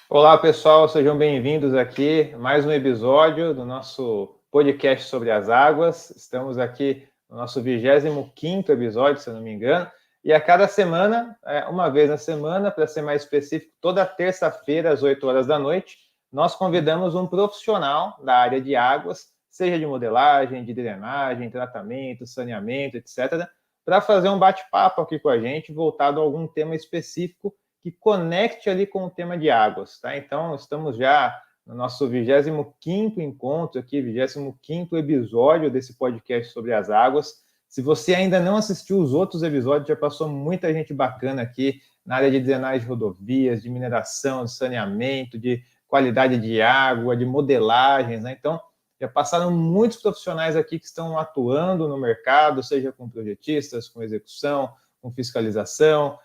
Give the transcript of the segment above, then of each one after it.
Olá, pessoal, sejam bem-vindos aqui a mais um episódio do nosso podcast sobre as águas. Estamos aqui no nosso 25º episódio, se eu não me engano, e a cada semana, uma vez na semana, para ser mais específico, toda terça-feira, às 8 horas da noite, nós convidamos um profissional da área de águas, seja de modelagem, de drenagem, tratamento, saneamento, etc., para fazer um bate-papo aqui com a gente, voltado a algum tema específico que conecte ali com o tema de águas, tá? Então, estamos já no nosso 25º encontro aqui, 25º episódio desse podcast sobre as águas. Se você ainda não assistiu os outros episódios, já passou muita gente bacana aqui na área de drenagem de rodovias, de mineração, de saneamento, de qualidade de água, de modelagens, né? Então, já passaram muitos profissionais aqui que estão atuando no mercado, seja com projetistas, com execução, com fiscalização,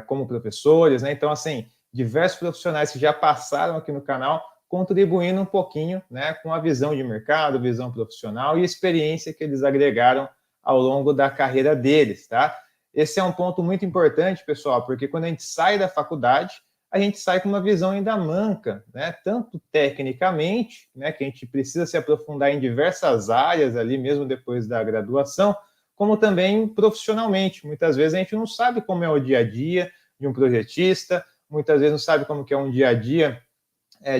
como professores, né? Então, assim, diversos profissionais que já passaram aqui no canal, contribuindo um pouquinho, né, com a visão de mercado, visão profissional e experiência que eles agregaram ao longo da carreira deles, tá? Esse é um ponto muito importante, pessoal, porque quando a gente sai da faculdade, a gente sai com uma visão ainda manca, né? Tanto tecnicamente, né, que a gente precisa se aprofundar em diversas áreas ali mesmo depois da graduação, como também profissionalmente. Muitas vezes a gente não sabe como é o dia a dia de um projetista, muitas vezes não sabe como que é um dia a dia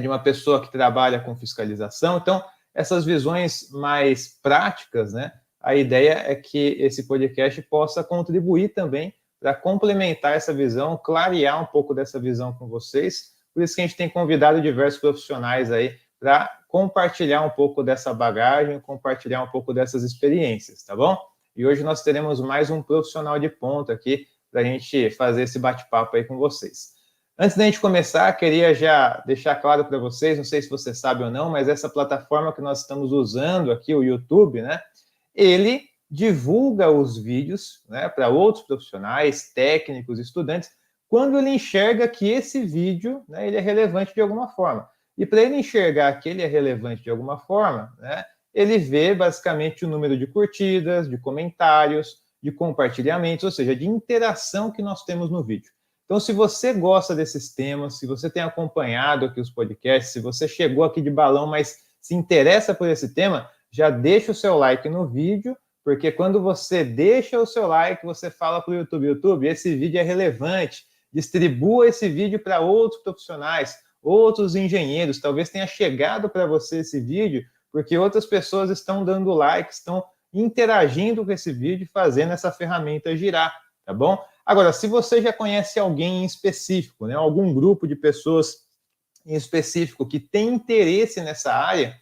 de uma pessoa que trabalha com fiscalização. Então, essas visões mais práticas, né? A ideia é que esse podcast possa contribuir também para complementar essa visão, clarear um pouco dessa visão com vocês. Por isso que a gente tem convidado diversos profissionais aí para compartilhar um pouco dessa bagagem, compartilhar um pouco dessas experiências, tá bom? E hoje nós teremos mais um profissional de ponta aqui para a gente fazer esse bate-papo aí com vocês. Antes da gente começar, queria já deixar claro para vocês, não sei se você sabe ou não, mas essa plataforma que nós estamos usando aqui, o YouTube, né? Ele divulga os vídeos, né, para outros profissionais, técnicos, estudantes, quando ele enxerga que esse vídeo, né, ele é relevante de alguma forma. E para ele enxergar que ele é relevante de alguma forma, né, ele vê basicamente o número de curtidas, de comentários, de compartilhamentos, ou seja, de interação que nós temos no vídeo. Então, se você gosta desses temas, se você tem acompanhado aqui os podcasts, se você chegou aqui de balão, mas se interessa por esse tema, já deixa o seu like no vídeo, porque quando você deixa o seu like, você fala para o YouTube, esse vídeo é relevante, distribua esse vídeo para outros profissionais, outros engenheiros, talvez tenha chegado para você esse vídeo, porque outras pessoas estão dando like, estão interagindo com esse vídeo, fazendo essa ferramenta girar, tá bom? Agora, se você já conhece alguém em específico, né, algum grupo de pessoas em específico que tem interesse nessa área,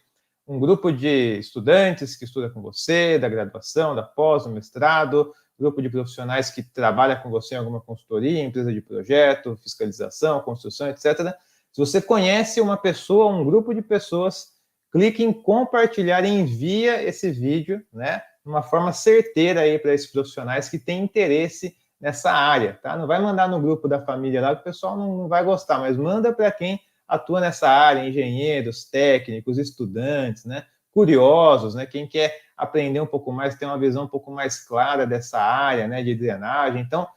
um grupo de estudantes que estuda com você, da graduação, da pós, do mestrado, grupo de profissionais que trabalha com você em alguma consultoria, empresa de projeto, fiscalização, construção, etc. Se você conhece uma pessoa, um grupo de pessoas, clique em compartilhar e envia esse vídeo, né, de uma forma certeira aí para esses profissionais que têm interesse nessa área, tá? Não vai mandar no grupo da família lá, que o pessoal não vai gostar, mas manda para quem atua nessa área, engenheiros, técnicos, estudantes, né? Curiosos, né? Quem quer aprender um pouco mais, ter uma visão um pouco mais clara dessa área, né? De drenagem. Então,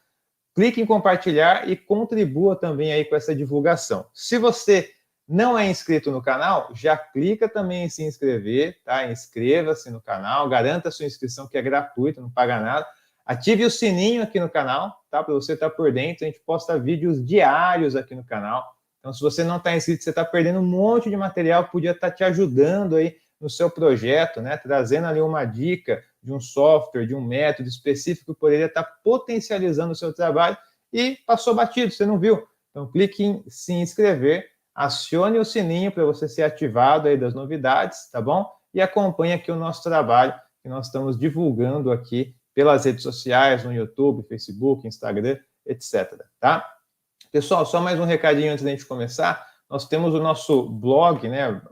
clique em compartilhar e contribua também aí com essa divulgação. Se você não é inscrito no canal, já clica também em se inscrever, tá? Inscreva-se no canal, garanta a sua inscrição, que é gratuita, não paga nada. Ative o sininho aqui no canal, tá? Para você estar por dentro. A gente posta vídeos diários aqui no canal. Então, se você não está inscrito, você está perdendo um monte de material que podia estar te ajudando aí no seu projeto, né? Trazendo ali uma dica de um software, de um método específico que poderia estar potencializando o seu trabalho e passou batido, você não viu. Então, clique em se inscrever, acione o sininho para você ser ativado aí das novidades, tá bom? E acompanhe aqui o nosso trabalho que nós estamos divulgando aqui pelas redes sociais, no YouTube, Facebook, Instagram, etc. Tá? Pessoal, só mais um recadinho antes da gente começar. Nós temos o nosso blog, né,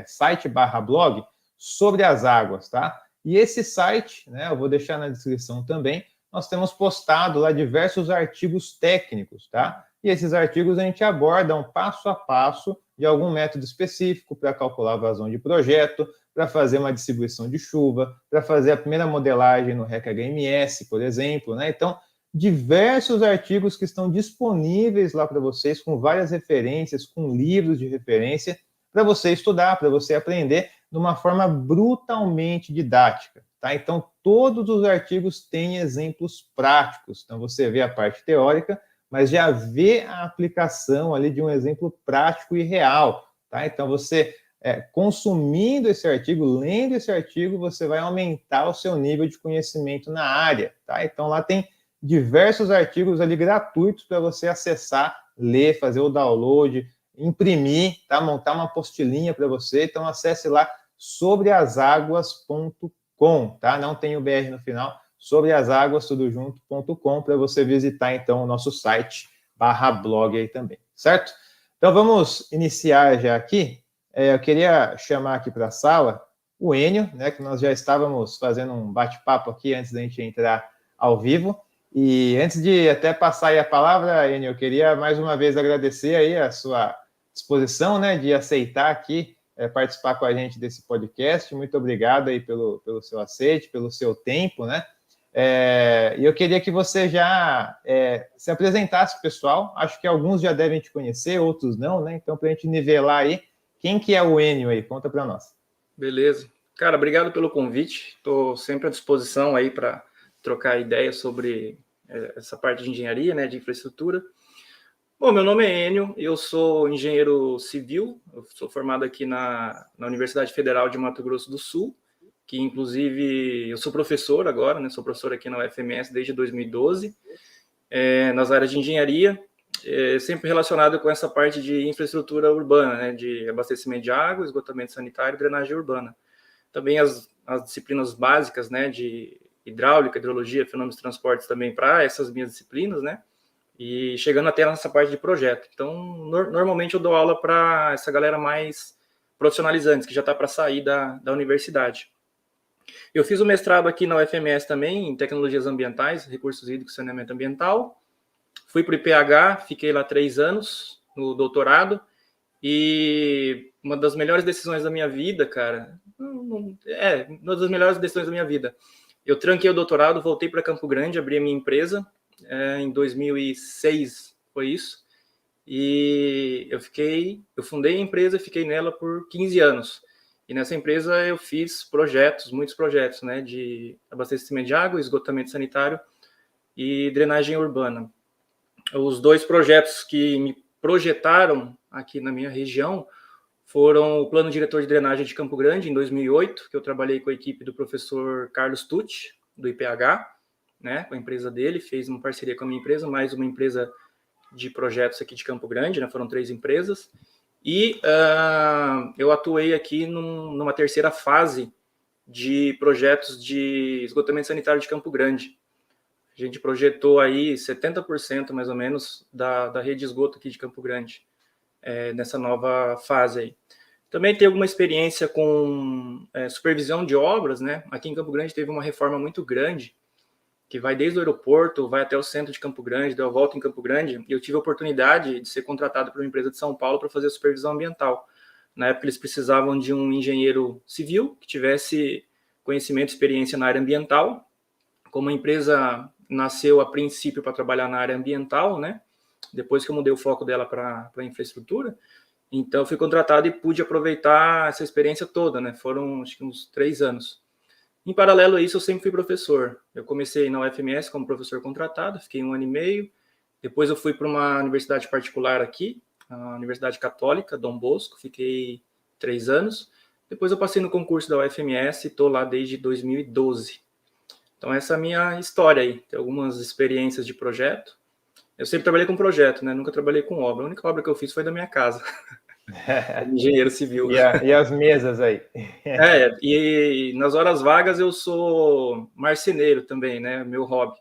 site/blog sobre as águas, tá? E esse site, né, eu vou deixar na descrição também, nós temos postado lá diversos artigos técnicos, tá? E esses artigos a gente aborda um passo a passo de algum método específico para calcular a vazão de projeto, para fazer uma distribuição de chuva, para fazer a primeira modelagem no REC HMS, por exemplo, né? Então, diversos artigos que estão disponíveis lá para vocês, com várias referências, com livros de referência, para você estudar, para você aprender de uma forma brutalmente didática. Tá? Então, todos os artigos têm exemplos práticos. Então, você vê a parte teórica, mas já vê a aplicação ali de um exemplo prático e real. Tá? Então, você consumindo esse artigo, lendo esse artigo, você vai aumentar o seu nível de conhecimento na área. Tá? Então, lá tem diversos artigos ali gratuitos para você acessar, ler, fazer o download, imprimir, tá? Montar uma apostilinha para você. Então, acesse lá sobreasaguas.com, tá? Não tem o BR no final, sobreasaguas.com para você visitar, então, o nosso site /blog aí também, certo? Então, vamos iniciar já aqui. Eu queria chamar aqui para a sala o Enio, né, que nós já estávamos fazendo um bate-papo aqui antes da gente entrar ao vivo. E antes de até passar aí a palavra, Enio, eu queria mais uma vez agradecer aí a sua disposição, né, de aceitar aqui participar com a gente desse podcast. Muito obrigado aí pelo seu aceite, pelo seu tempo, né? E eu queria que você já se apresentasse, pessoal. Acho que alguns já devem te conhecer, outros não, né? Então, para a gente nivelar aí, quem que é o Enio aí? Conta para nós. Beleza. Cara, obrigado pelo convite. Estou sempre à disposição aí para trocar ideias sobre essa parte de engenharia, né, de infraestrutura. Bom, meu nome é Enio, eu sou engenheiro civil, eu sou formado aqui na Universidade Federal de Mato Grosso do Sul, que inclusive eu sou professor agora, né, sou professor aqui na UFMS desde 2012, nas áreas de engenharia, sempre relacionado com essa parte de infraestrutura urbana, né, de abastecimento de água, esgotamento sanitário e drenagem urbana. Também as disciplinas básicas, né, de hidráulica, hidrologia, fenômenos de transportes também para essas minhas disciplinas, né, e chegando até nessa parte de projeto. Então, normalmente eu dou aula para essa galera mais profissionalizantes, que já está para sair da universidade. Eu fiz o mestrado aqui na UFMS também, em tecnologias ambientais, recursos hídricos e saneamento ambiental. Fui para o IPH, fiquei lá 3 anos no doutorado, e uma das melhores decisões da minha vida, cara, uma das melhores decisões da minha vida. Eu tranquei o doutorado, voltei para Campo Grande, abri a minha empresa, em 2006 foi isso, e eu fundei a empresa e fiquei nela por 15 anos. E nessa empresa eu fiz muitos projetos, né, de abastecimento de água, esgotamento sanitário e drenagem urbana. Os 2 projetos que me projetaram aqui na minha região foram o Plano Diretor de Drenagem de Campo Grande, em 2008, que eu trabalhei com a equipe do professor Carlos Tucci, do IPH, né, com a empresa dele, fez uma parceria com a minha empresa, mais uma empresa de projetos aqui de Campo Grande, né, foram 3 empresas, e eu atuei aqui numa terceira fase de projetos de esgotamento sanitário de Campo Grande. A gente projetou aí 70% mais ou menos da rede de esgoto aqui de Campo Grande, nessa nova fase aí. Também tenho alguma experiência com supervisão de obras, né? Aqui em Campo Grande teve uma reforma muito grande, que vai desde o aeroporto, vai até o centro de Campo Grande, deu a volta em Campo Grande, e eu tive a oportunidade de ser contratado por uma empresa de São Paulo para fazer a supervisão ambiental. Na época eles precisavam de um engenheiro civil que tivesse conhecimento e experiência na área ambiental. Como a empresa nasceu a princípio para trabalhar na área ambiental, né? Depois que eu mudei o foco dela para a infraestrutura, então eu fui contratado e pude aproveitar essa experiência toda, né? Foram acho que uns 3 anos. Em paralelo a isso, eu sempre fui professor. Eu comecei na UFMS como professor contratado, fiquei 1 ano e meio. Depois eu fui para uma universidade particular aqui, a Universidade Católica, Dom Bosco, fiquei 3 anos. Depois eu passei no concurso da UFMS e estou lá desde 2012. Então essa é a minha história aí. Tem algumas experiências de projeto. Eu sempre trabalhei com projeto, né? Nunca trabalhei com obra. A única obra que eu fiz foi da minha casa. Engenheiro civil. E as mesas aí? E nas horas vagas eu sou marceneiro também, né? Meu hobby.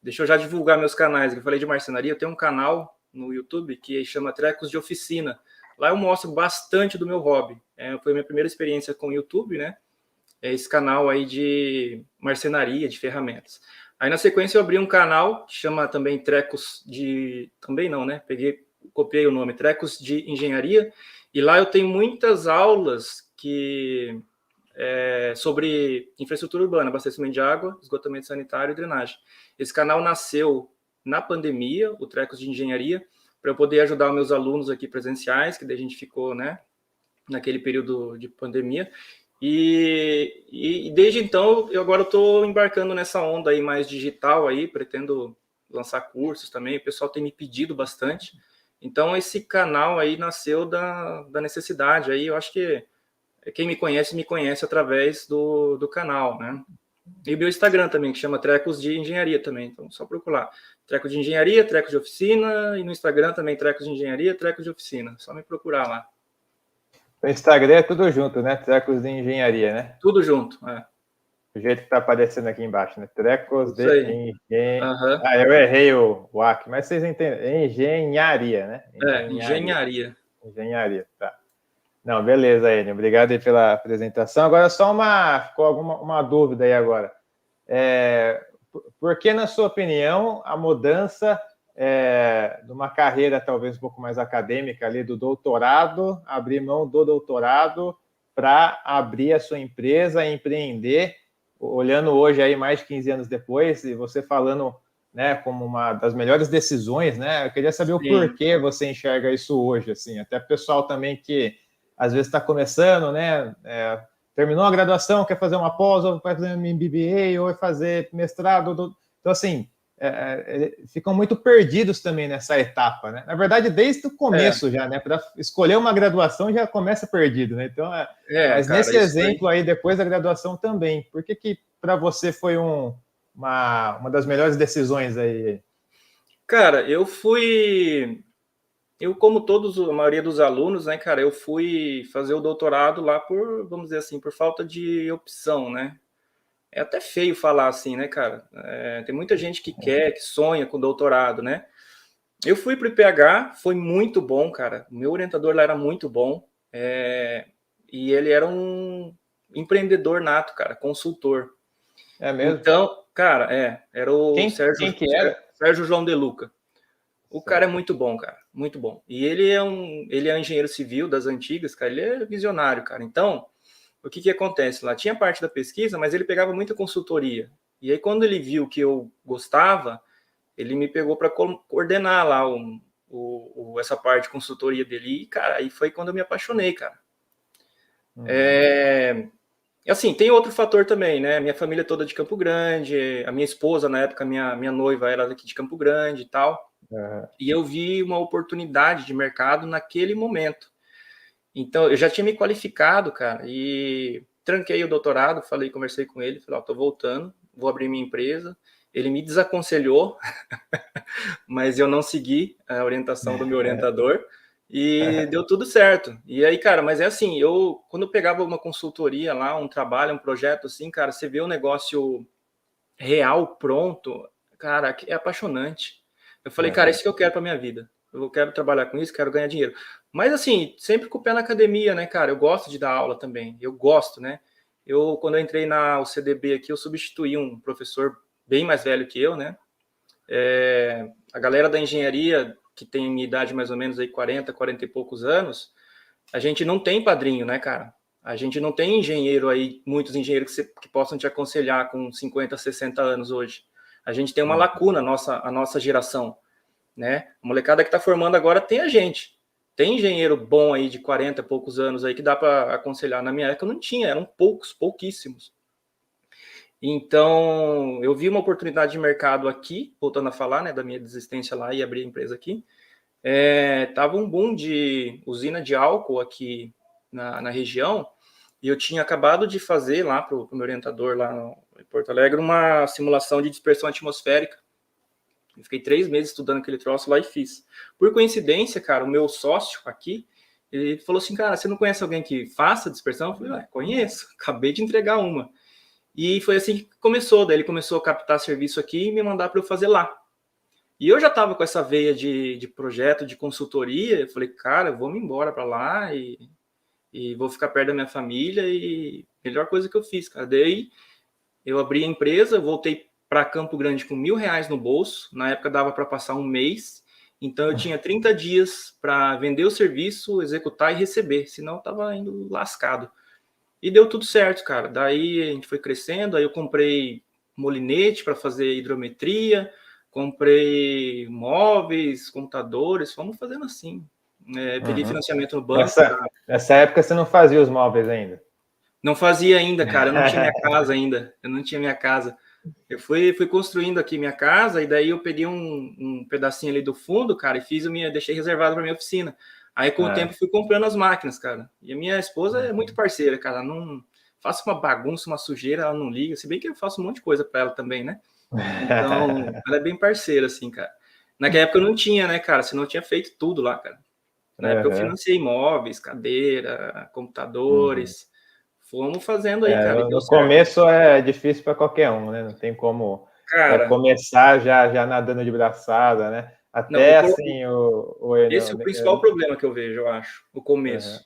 Deixa eu já divulgar meus canais. Eu falei de marcenaria, eu tenho um canal no YouTube que chama Trecos de Oficina. Lá eu mostro bastante do meu hobby. Foi a minha primeira experiência com o YouTube, né? Esse canal aí de marcenaria, de ferramentas. Aí na sequência eu abri um canal que chama também Trecos de... Também não, né? Copiei o nome, Trecos de Engenharia. E lá eu tenho muitas aulas sobre infraestrutura urbana, abastecimento de água, esgotamento sanitário e drenagem. Esse canal nasceu na pandemia, o Trecos de Engenharia, para eu poder ajudar meus alunos aqui presenciais, que daí a gente ficou, né, naquele período de pandemia. E desde então, eu agora estou embarcando nessa onda aí mais digital aí, pretendo lançar cursos também, o pessoal tem me pedido bastante. Então, esse canal aí nasceu da necessidade. Aí eu acho que quem me conhece através do canal, né? E o meu Instagram também, que chama Trecos de Engenharia também. Então, só procurar. Trecos de Engenharia, Trecos de Oficina, e no Instagram também Trecos de Engenharia, Trecos de Oficina. Só me procurar lá. O Instagram é tudo junto, né? Trecos de Engenharia, né? Tudo junto, é. O jeito que tá aparecendo aqui embaixo, né? Trecos Isso de aí. Engenharia. Uhum. Ah, eu errei o AC, mas vocês entendem. Engenharia, né? Engenharia. Engenharia, tá. Não, beleza, Enio. Obrigado aí pela apresentação. Agora, ficou uma dúvida aí agora. Por que, na sua opinião, a mudança de uma carreira talvez um pouco mais acadêmica ali do doutorado, abrir mão do doutorado para abrir a sua empresa e empreender, olhando hoje aí mais de 15 anos depois, e você falando, né, como uma das melhores decisões, né? Eu queria saber o porquê você enxerga isso hoje, assim, até o pessoal também que às vezes está começando, né? Terminou a graduação, quer fazer uma pós, ou vai fazer um MBA, ou vai fazer mestrado. Então, assim, ficam muito perdidos também nessa etapa, né? Na verdade, desde o começo já, né? Para escolher uma graduação já começa perdido, né? Então, mas cara, nesse exemplo aí, depois da graduação também, por que para você foi uma das melhores decisões aí? Cara, eu, como a maioria dos alunos, né, cara, eu fui fazer o doutorado lá vamos dizer assim, por falta de opção, né? É até feio falar assim, né, cara? Tem muita gente que quer, que sonha com doutorado, né? Eu fui para o IPH, foi muito bom, cara. O meu orientador lá era muito bom. E ele era um empreendedor nato, cara, consultor. É mesmo? Então, cara, era o Quem que era? Sérgio João De Luca. O cara é muito bom, cara, muito bom. E ele é um engenheiro civil das antigas, cara, ele é visionário, cara. Então, o que acontece lá? Tinha parte da pesquisa, mas ele pegava muita consultoria. E aí, quando ele viu que eu gostava, ele me pegou para coordenar lá essa parte de consultoria dele. E, cara, aí foi quando eu me apaixonei, cara. Assim, tem outro fator também, né? Minha família é toda de Campo Grande, a minha esposa, na época, minha noiva era daqui de Campo Grande e tal. E eu vi uma oportunidade de mercado naquele momento. Então, eu já tinha me qualificado, cara, e tranquei o doutorado, conversei com ele, falei, tô voltando, vou abrir minha empresa. Ele me desaconselhou, mas eu não segui a orientação do meu orientador e deu tudo certo. E aí, cara, mas é assim, quando eu pegava uma consultoria lá, um trabalho, um projeto assim, cara, você vê o negócio real, pronto, cara, é apaixonante. Eu falei, cara, isso que eu quero para minha vida. Eu quero trabalhar com isso, quero ganhar dinheiro. Mas assim, sempre com o pé na academia, né, cara? Eu gosto de dar aula também. Eu gosto, né? Quando eu entrei na UCDB aqui, eu substituí um professor bem mais velho que eu, né? A galera da engenharia, que tem minha idade mais ou menos aí 40 e poucos anos, a gente não tem padrinho, né, cara? A gente não tem engenheiro aí, muitos engenheiros que possam te aconselhar com 50, 60 anos hoje. A gente tem uma lacuna, a nossa geração, né? A molecada que está formando agora tem a gente. Tem engenheiro bom aí de 40 e poucos anos aí que dá para aconselhar. Na minha época não tinha, eram pouquíssimos. Então, eu vi uma oportunidade de mercado aqui, voltando a falar, né, da minha desistência lá e abrir a empresa aqui. Tava um boom de usina de álcool aqui na região, e eu tinha acabado de fazer lá para o meu orientador lá em Porto Alegre uma simulação de dispersão atmosférica. Eu fiquei 3 meses estudando aquele troço lá e fiz. Por coincidência, cara, o meu sócio aqui, ele falou assim, cara, você não conhece alguém que faça dispersão? Eu falei, conheço, acabei de entregar uma. E foi assim que começou, daí ele começou a captar serviço aqui e me mandar para eu fazer lá. E eu já estava com essa veia de projeto, de consultoria, eu falei, cara, eu vou me embora para lá e vou ficar perto da minha família e melhor coisa que eu fiz, cara. Daí eu abri a empresa, voltei para Campo Grande com R$1.000 no bolso, na época dava para passar um mês, então eu tinha 30 dias para vender o serviço, executar e receber, senão eu estava indo lascado. E deu tudo certo, cara. Daí a gente foi crescendo, aí eu comprei molinete para fazer hidrometria, comprei móveis, computadores, fomos fazendo assim. Peguei financiamento no banco. Nessa época você não fazia os móveis ainda? Não fazia ainda, cara. Eu não tinha minha casa ainda. Eu não tinha minha casa. Eu fui construindo aqui minha casa e daí eu peguei um pedacinho ali do fundo, cara, e deixei reservado para minha oficina. Aí com o tempo fui comprando as máquinas, cara. E a minha esposa é muito parceira, cara. Não faço uma bagunça, uma sujeira, ela não liga. Se bem que eu faço um monte de coisa para ela também, né? Então, ela é bem parceira, assim, cara. Naquela época eu não tinha, né, cara? Senão eu tinha feito tudo lá, cara. Na época eu financiei imóveis, cadeira, computadores. Fomos fazendo aí, cara. No começo é difícil para qualquer um, né? Não tem como começar já nadando de braçada, né? Até não, assim, esse é o principal problema que eu vejo, eu acho, o começo.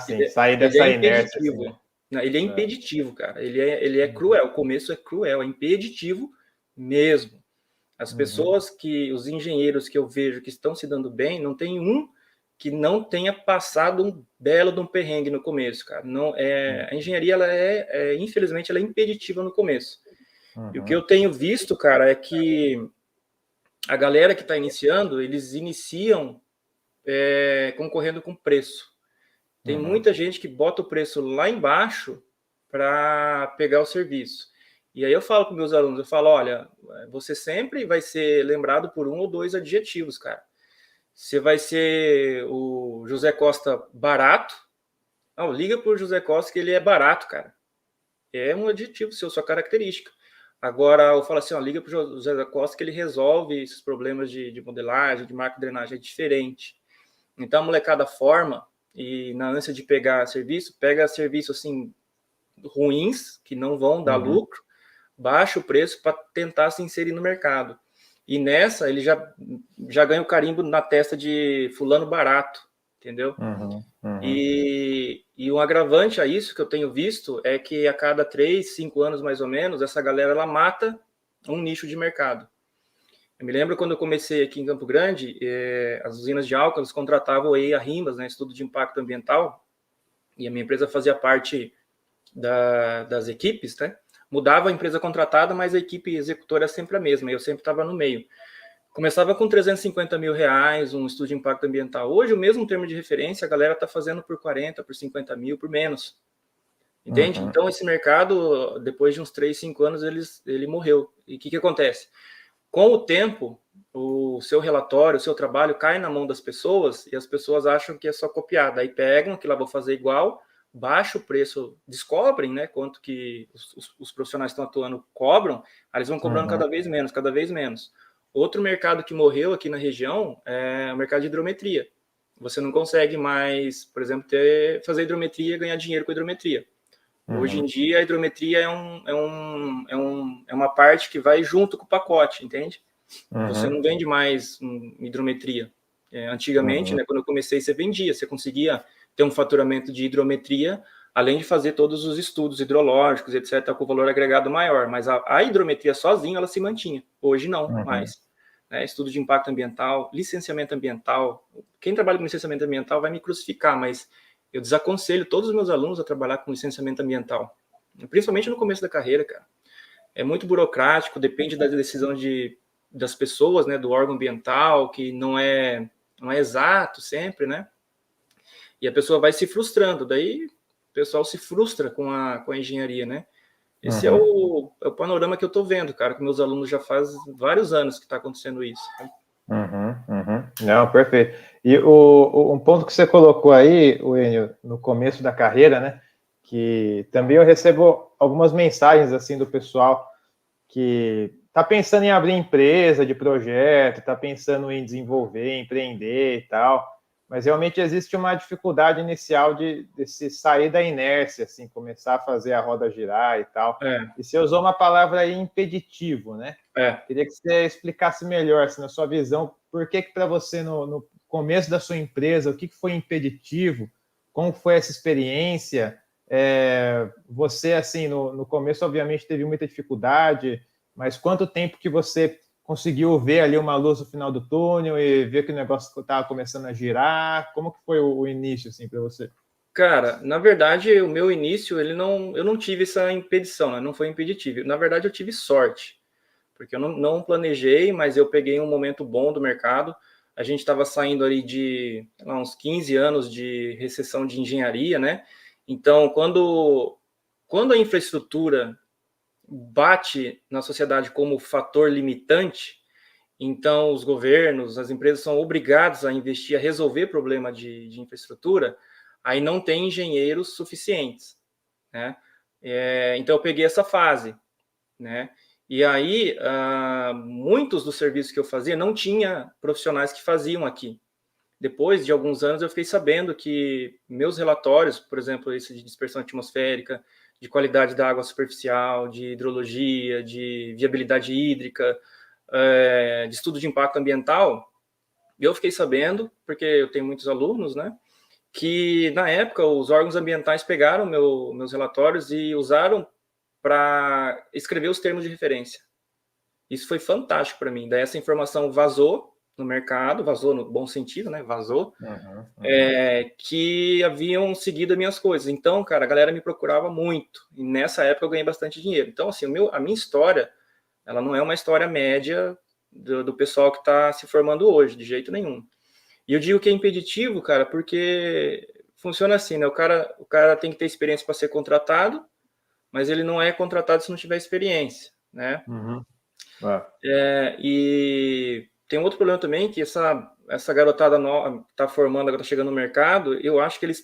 Sim, sair dessa inércia. Assim, né? Ele é impeditivo, cara. Ele é cruel. O começo é cruel, é impeditivo mesmo. As pessoas os engenheiros que eu vejo que estão se dando bem, não tem um que não tenha passado um belo de um perrengue no começo, cara. Não, a engenharia, infelizmente, ela é impeditiva no começo. E o que eu tenho visto, cara, é que a galera que está iniciando, eles iniciam concorrendo com preço. Tem muita gente que bota o preço lá embaixo para pegar o serviço. E aí eu falo para meus alunos, eu falo, olha, você sempre vai ser lembrado por um ou dois adjetivos, cara. Você vai ser o José Costa barato. Não, liga para o José Costa que ele é barato, cara. É um adjetivo seu, sua característica. Agora, eu falo assim, liga para o José Costa que ele resolve esses problemas de modelagem, de macro-drenagem, é diferente. Então, a molecada forma, e na ânsia de pegar serviço, pega serviço assim, ruins, que não vão dar lucro, baixa o preço para tentar se inserir no mercado. E nessa, ele já ganha o carimbo na testa de fulano barato, entendeu? E um agravante a isso que eu tenho visto é que a cada 3, 5 anos, mais ou menos, essa galera ela mata um nicho de mercado. Eu me lembro quando eu comecei aqui em Campo Grande, as usinas de álcool contratavam a RIMBAS, né, Estudo de Impacto Ambiental, e a minha empresa fazia parte das equipes, né? Mudava a empresa contratada, mas a equipe executora é sempre a mesma, eu sempre estava no meio. Começava com 350 mil reais, um estudo de impacto ambiental. Hoje, o mesmo termo de referência, a galera está fazendo por 40, por 50 mil, por menos. Entende? Então, esse mercado, depois de uns 3, 5 anos, ele morreu. E o que acontece? Com o tempo, o seu relatório, o seu trabalho cai na mão das pessoas e as pessoas acham que é só copiar. Daí pegam, que lá vou fazer igual, baixa o preço, descobrem, né, quanto que os profissionais estão atuando cobram, aí eles vão cobrando cada vez menos, cada vez menos. Outro mercado que morreu aqui na região é o mercado de hidrometria. Você não consegue mais, por exemplo, fazer hidrometria e ganhar dinheiro com hidrometria. Hoje em dia, a hidrometria é uma parte que vai junto com o pacote, entende? Você não vende mais hidrometria. Antigamente, né, quando eu comecei, você vendia, você conseguia ter um faturamento de hidrometria, além de fazer todos os estudos hidrológicos, etc., com valor agregado maior. Mas a hidrometria sozinha, ela se mantinha. Hoje não mais. Estudo de impacto ambiental, licenciamento ambiental. Quem trabalha com licenciamento ambiental vai me crucificar, mas eu desaconselho todos os meus alunos a trabalhar com licenciamento ambiental, principalmente no começo da carreira, cara. É muito burocrático, depende da decisão das pessoas, né, do órgão ambiental, que não é exato sempre, né? E a pessoa vai se frustrando, daí o pessoal se frustra com a engenharia, né? Esse é o panorama que eu estou vendo, cara, com meus alunos já faz vários anos que está acontecendo isso. Não, perfeito. E um ponto que você colocou aí, Enio, no começo da carreira, né? Que também eu recebo algumas mensagens assim do pessoal que está pensando em abrir empresa de projeto, está pensando em desenvolver, empreender e tal, mas realmente existe uma dificuldade inicial de se sair da inércia, assim, começar a fazer a roda girar e tal. E você usou uma palavra aí, impeditivo, né? Queria que você explicasse melhor, assim, na sua visão, por que para você, no começo da sua empresa, o que foi impeditivo, como foi essa experiência? Você, assim, no começo, obviamente, teve muita dificuldade, mas quanto tempo que você conseguiu ver ali uma luz no final do túnel e ver que o negócio estava começando a girar? Como que foi o início, assim, para você? Cara, na verdade, o meu início, eu não tive essa impedição, né? Não foi impeditivo. Na verdade, eu tive sorte. porque eu não planejei, mas eu peguei um momento bom do mercado. A gente estava saindo ali de uns 15 anos de recessão de engenharia, né? Então, quando a infraestrutura bate na sociedade como fator limitante, então os governos, as empresas são obrigados a investir, a resolver problema de infraestrutura, aí não tem engenheiros suficientes, né? Então eu peguei essa fase, né? E aí, muitos dos serviços que eu fazia não tinha profissionais que faziam aqui. Depois de alguns anos, eu fiquei sabendo que meus relatórios, por exemplo, esse de dispersão atmosférica, de qualidade da água superficial, de hidrologia, de viabilidade hídrica, de estudo de impacto ambiental, eu fiquei sabendo, porque eu tenho muitos alunos, né, que na época os órgãos ambientais pegaram meus relatórios e usaram para escrever os termos de referência. Isso foi fantástico para mim. Daí essa informação vazou no mercado, vazou no bom sentido, né? Vazou, que haviam seguido as minhas coisas. Então, cara, a galera me procurava muito. E nessa época eu ganhei bastante dinheiro. Então, assim, a minha história, ela não é uma história média do pessoal que está se formando hoje, de jeito nenhum. E eu digo que é impeditivo, cara, porque funciona assim, né? O cara tem que ter experiência para ser contratado, mas ele não é contratado se não tiver experiência, né? E tem outro problema também, que essa garotada nova tá formando, agora tá chegando no mercado, eu acho que eles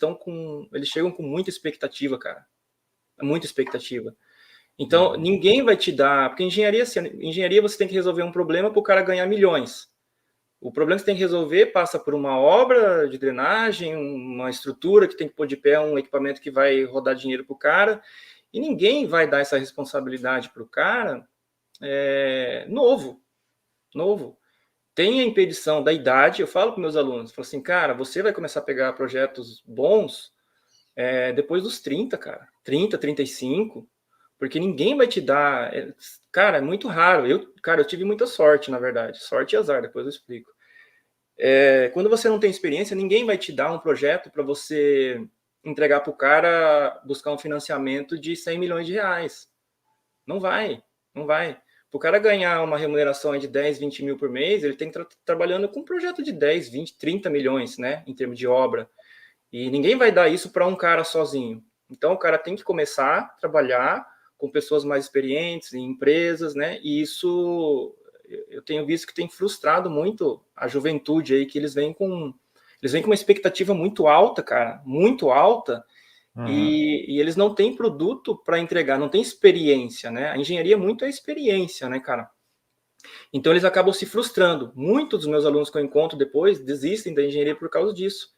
chegam com muita expectativa, cara. Muita expectativa. Então, ninguém vai te dar, porque engenharia você tem que resolver um problema para o cara ganhar milhões. O problema que você tem que resolver passa por uma obra de drenagem, uma estrutura que tem que pôr de pé um equipamento que vai rodar dinheiro para o cara, e ninguém vai dar essa responsabilidade para o cara novo. Tem a impedição da idade, eu falo para meus alunos, falo assim, cara, você vai começar a pegar projetos bons depois dos 30, cara, 30, 35, porque ninguém vai te dar, cara, é muito raro, eu tive muita sorte, na verdade, sorte e azar, depois eu explico. Quando você não tem experiência, ninguém vai te dar um projeto para você entregar para o cara buscar um financiamento de 100 milhões de reais. Não vai. Para o cara ganhar uma remuneração de 10, 20 mil por mês, ele tem que estar trabalhando com um projeto de 10, 20, 30 milhões, né, em termos de obra. E ninguém vai dar isso para um cara sozinho. Então, o cara tem que começar a trabalhar com pessoas mais experientes, em empresas, né, e isso eu tenho visto que tem frustrado muito a juventude aí, que eles vêm com uma expectativa muito alta, cara, muito alta, e eles não têm produto para entregar, não tem experiência, né? A engenharia muito é experiência, né, cara? Então eles acabam se frustrando. Muitos dos meus alunos que eu encontro depois desistem da engenharia por causa disso.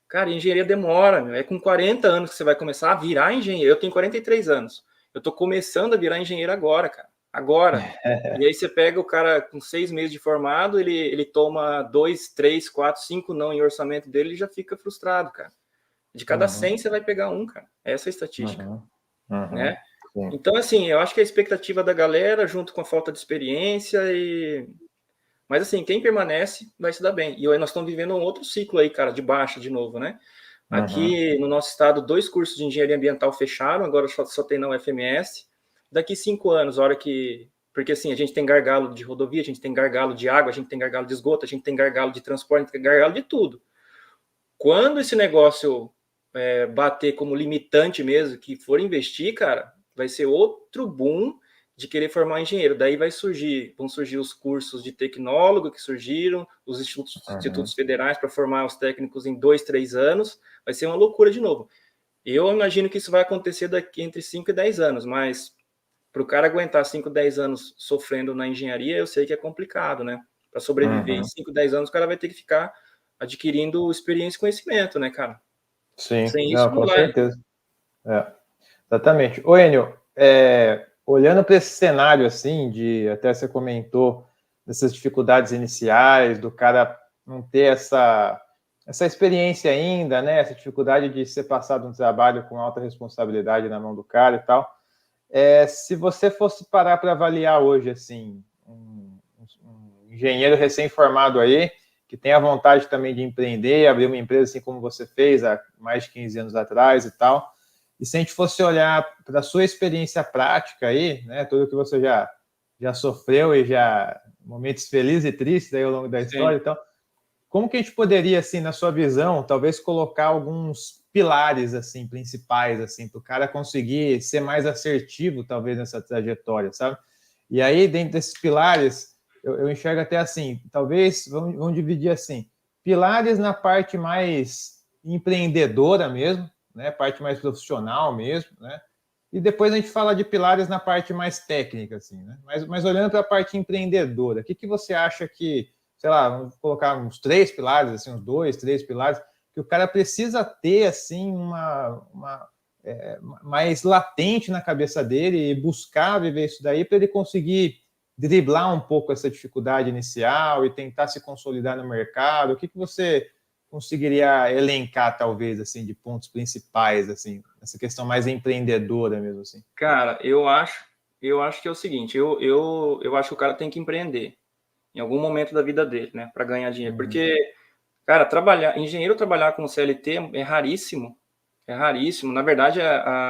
Cara, engenharia demora, meu. É com 40 anos que você vai começar a virar engenheiro. Eu tenho 43 anos. Eu tô começando a virar engenheiro agora, cara. Agora. E aí você pega o cara com 6 meses de formado, ele toma 2, 3, 4, 5 não em orçamento dele e já fica frustrado, cara. De cada 100, você vai pegar um, cara. Essa é a estatística, né? Então, assim, eu acho que a expectativa da galera, junto com a falta de experiência Mas, assim, quem permanece vai se dar bem. E aí nós estamos vivendo um outro ciclo aí, cara, de baixa de novo, né? Aqui no nosso estado, 2 cursos de engenharia ambiental fecharam, agora só tem na UFMS. Daqui 5 anos, hora que... Porque, assim, a gente tem gargalo de rodovia, a gente tem gargalo de água, a gente tem gargalo de esgoto, a gente tem gargalo de transporte, a gente tem gargalo de tudo. Quando esse negócio bater como limitante mesmo, que for investir, cara, vai ser outro boom de querer formar engenheiro. Daí vão surgir os cursos de tecnólogo que surgiram, os institutos federais para formar os técnicos em 2, 3 anos. Vai ser uma loucura de novo. Eu imagino que isso vai acontecer daqui entre 5 e 10 anos, mas para o cara aguentar 5, 10 anos sofrendo na engenharia, eu sei que é complicado, né? Para sobreviver em 5, 10 anos, o cara vai ter que ficar adquirindo experiência e conhecimento, né, cara? Sim, sem isso, com certeza. Exatamente. Ô, Enio, olhando para esse cenário, assim, até você comentou, dessas dificuldades iniciais, do cara não ter essa experiência ainda, né? Essa dificuldade de ser passado um trabalho com alta responsabilidade na mão do cara e tal. Se você fosse parar para avaliar hoje, assim, um engenheiro recém-formado aí, que tem a vontade também de empreender, abrir uma empresa assim como você fez há mais de 15 anos atrás e tal, e se a gente fosse olhar para a sua experiência prática aí, né, tudo que você já já sofreu e já momentos felizes e tristes aí ao longo da história. Sim. Então, como que a gente poderia, assim, na sua visão, talvez colocar alguns pilares, assim, principais, assim, para o cara conseguir ser mais assertivo, talvez, nessa trajetória, sabe? E aí, dentro desses pilares, eu enxergo até assim, talvez, vamos dividir assim, pilares na parte mais empreendedora mesmo, né? Parte mais profissional mesmo, né? E depois a gente fala de pilares na parte mais técnica, assim, né? Mas olhando para a parte empreendedora, o que você acha que, sei lá, vamos colocar uns 3 pilares, assim, uns 2, 3 pilares, que o cara precisa ter, assim, mais latente na cabeça dele e buscar viver isso daí para ele conseguir driblar um pouco essa dificuldade inicial e tentar se consolidar no mercado? O que você conseguiria elencar, talvez, assim, de pontos principais, assim, essa questão mais empreendedora mesmo, assim? Cara, eu acho que é o seguinte, eu acho que o cara tem que empreender em algum momento da vida dele, né, para ganhar dinheiro, porque, cara, engenheiro trabalhar com CLT é raríssimo, na verdade,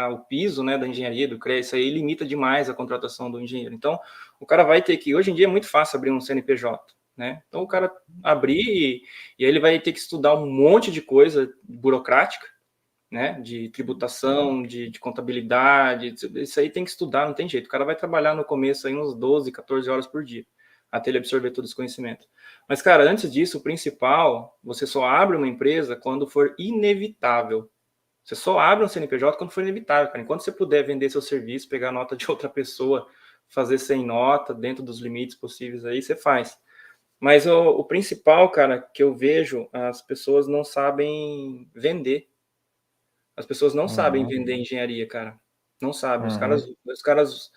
o piso, né, da engenharia, do CREA, isso aí limita demais a contratação do engenheiro, então, o cara vai ter que, hoje em dia é muito fácil abrir um CNPJ, né, então o cara abrir e aí ele vai ter que estudar um monte de coisa burocrática, né, de tributação, de contabilidade, isso aí tem que estudar, não tem jeito. O cara vai trabalhar no começo aí uns 12, 14 horas por dia, até ele absorver todo esse conhecimento. Mas, cara, antes disso, o principal, você só abre uma empresa quando for inevitável. Você só abre um CNPJ quando for inevitável, cara. Enquanto você puder vender seu serviço, pegar nota de outra pessoa, fazer sem nota, dentro dos limites possíveis aí, você faz. Mas o principal, cara, que eu vejo, as pessoas não sabem vender. As pessoas não sabem vender engenharia, cara. Não sabem. Os caras.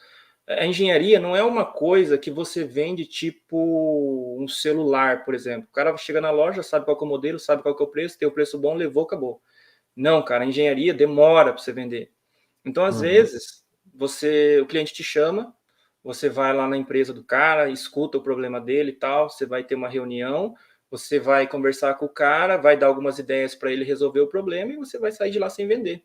A engenharia não é uma coisa que você vende tipo um celular, por exemplo. O cara chega na loja, sabe qual é o modelo, sabe qual é o preço, tem o preço bom, levou, acabou. Não, cara, a engenharia demora para você vender. Então, às vezes, o cliente te chama, você vai lá na empresa do cara, escuta o problema dele e tal, você vai ter uma reunião, você vai conversar com o cara, vai dar algumas ideias para ele resolver o problema e você vai sair de lá sem vender.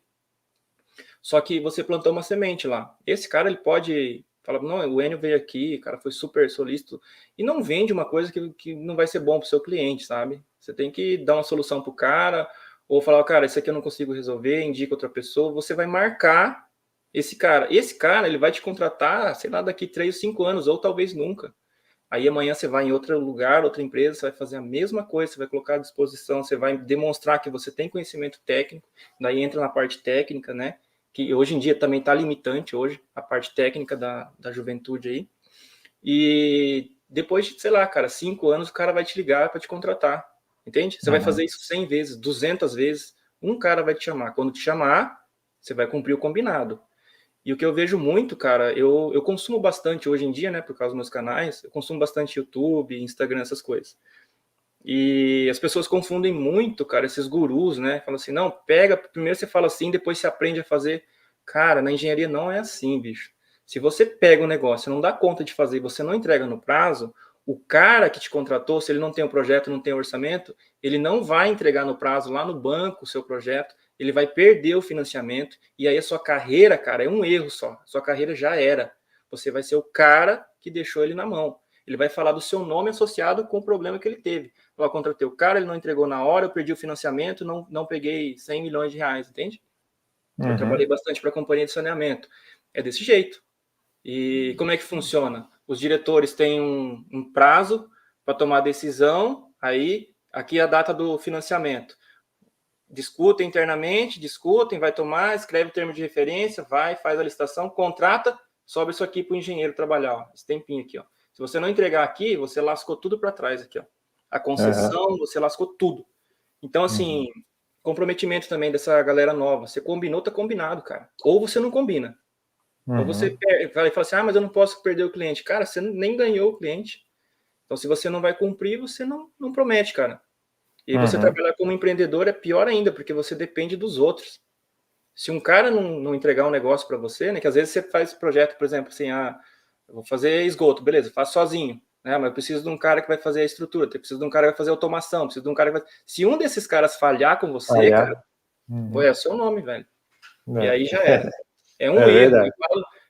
Só que você plantou uma semente lá. Esse cara, ele pode falar, não, o Enio veio aqui, o cara foi super solícito, e não vende uma coisa que não vai ser bom para o seu cliente, sabe? Você tem que dar uma solução para o cara, ou falar, cara, isso aqui eu não consigo resolver, indica outra pessoa, você vai marcar esse cara. Esse cara, ele vai te contratar, sei lá, daqui 3 ou 5 anos, ou talvez nunca. Aí amanhã você vai em outro lugar, outra empresa, você vai fazer a mesma coisa, você vai colocar à disposição, você vai demonstrar que você tem conhecimento técnico, daí entra na parte técnica, né? Que hoje em dia também está limitante, hoje, a parte técnica da juventude aí. E depois de, sei lá, cara, 5 anos, o cara vai te ligar para te contratar, entende? Você vai fazer isso 100 vezes, 200 vezes, um cara vai te chamar. Quando te chamar, você vai cumprir o combinado. E o que eu vejo muito, cara, eu consumo bastante hoje em dia, né, por causa dos meus canais, eu consumo bastante YouTube, Instagram, essas coisas. E as pessoas confundem muito, cara, esses gurus, né? Falam assim, não, pega, primeiro você fala assim, depois você aprende a fazer. Cara, na engenharia não é assim, bicho. Se você pega um negócio, não dá conta de fazer, você não entrega no prazo, o cara que te contratou, se ele não tem um projeto, não tem um orçamento, ele não vai entregar no prazo lá no banco o seu projeto, ele vai perder o financiamento, e aí a sua carreira, cara, é um erro só. Sua carreira já era. Você vai ser o cara que deixou ele na mão. Ele vai falar do seu nome associado com o problema que ele teve. Eu contratei o cara, ele não entregou na hora, eu perdi o financiamento, não peguei 100 milhões de reais, entende? Eu trabalhei bastante para a companhia de saneamento. É desse jeito. E como é que funciona? Os diretores têm um prazo para tomar decisão, aí aqui é a data do financiamento. Discutem internamente, vai tomar, escreve o termo de referência, vai, faz a licitação, contrata, sobe isso aqui para o engenheiro trabalhar, ó, esse tempinho aqui. Ó. Se você não entregar aqui, você lascou tudo para trás aqui. Ó. A concessão, você lascou tudo. Então, assim, comprometimento também dessa galera nova. Você combinou, tá combinado, cara. Ou você não combina. Ou você fala assim, mas eu não posso perder o cliente. Cara, você nem ganhou o cliente. Então, se você não vai cumprir, você não promete, cara. E aí você trabalhar como empreendedor é pior ainda, porque você depende dos outros. Se um cara não entregar um negócio para você, né, que às vezes você faz projeto, por exemplo, assim, eu vou fazer esgoto, beleza, faço sozinho, né, mas eu preciso de um cara que vai fazer a estrutura, eu preciso de um cara que vai fazer automação, preciso de um cara que vai... Se um desses caras falhar com você, cara, pô, é o seu nome, velho. E aí já era. É um erro.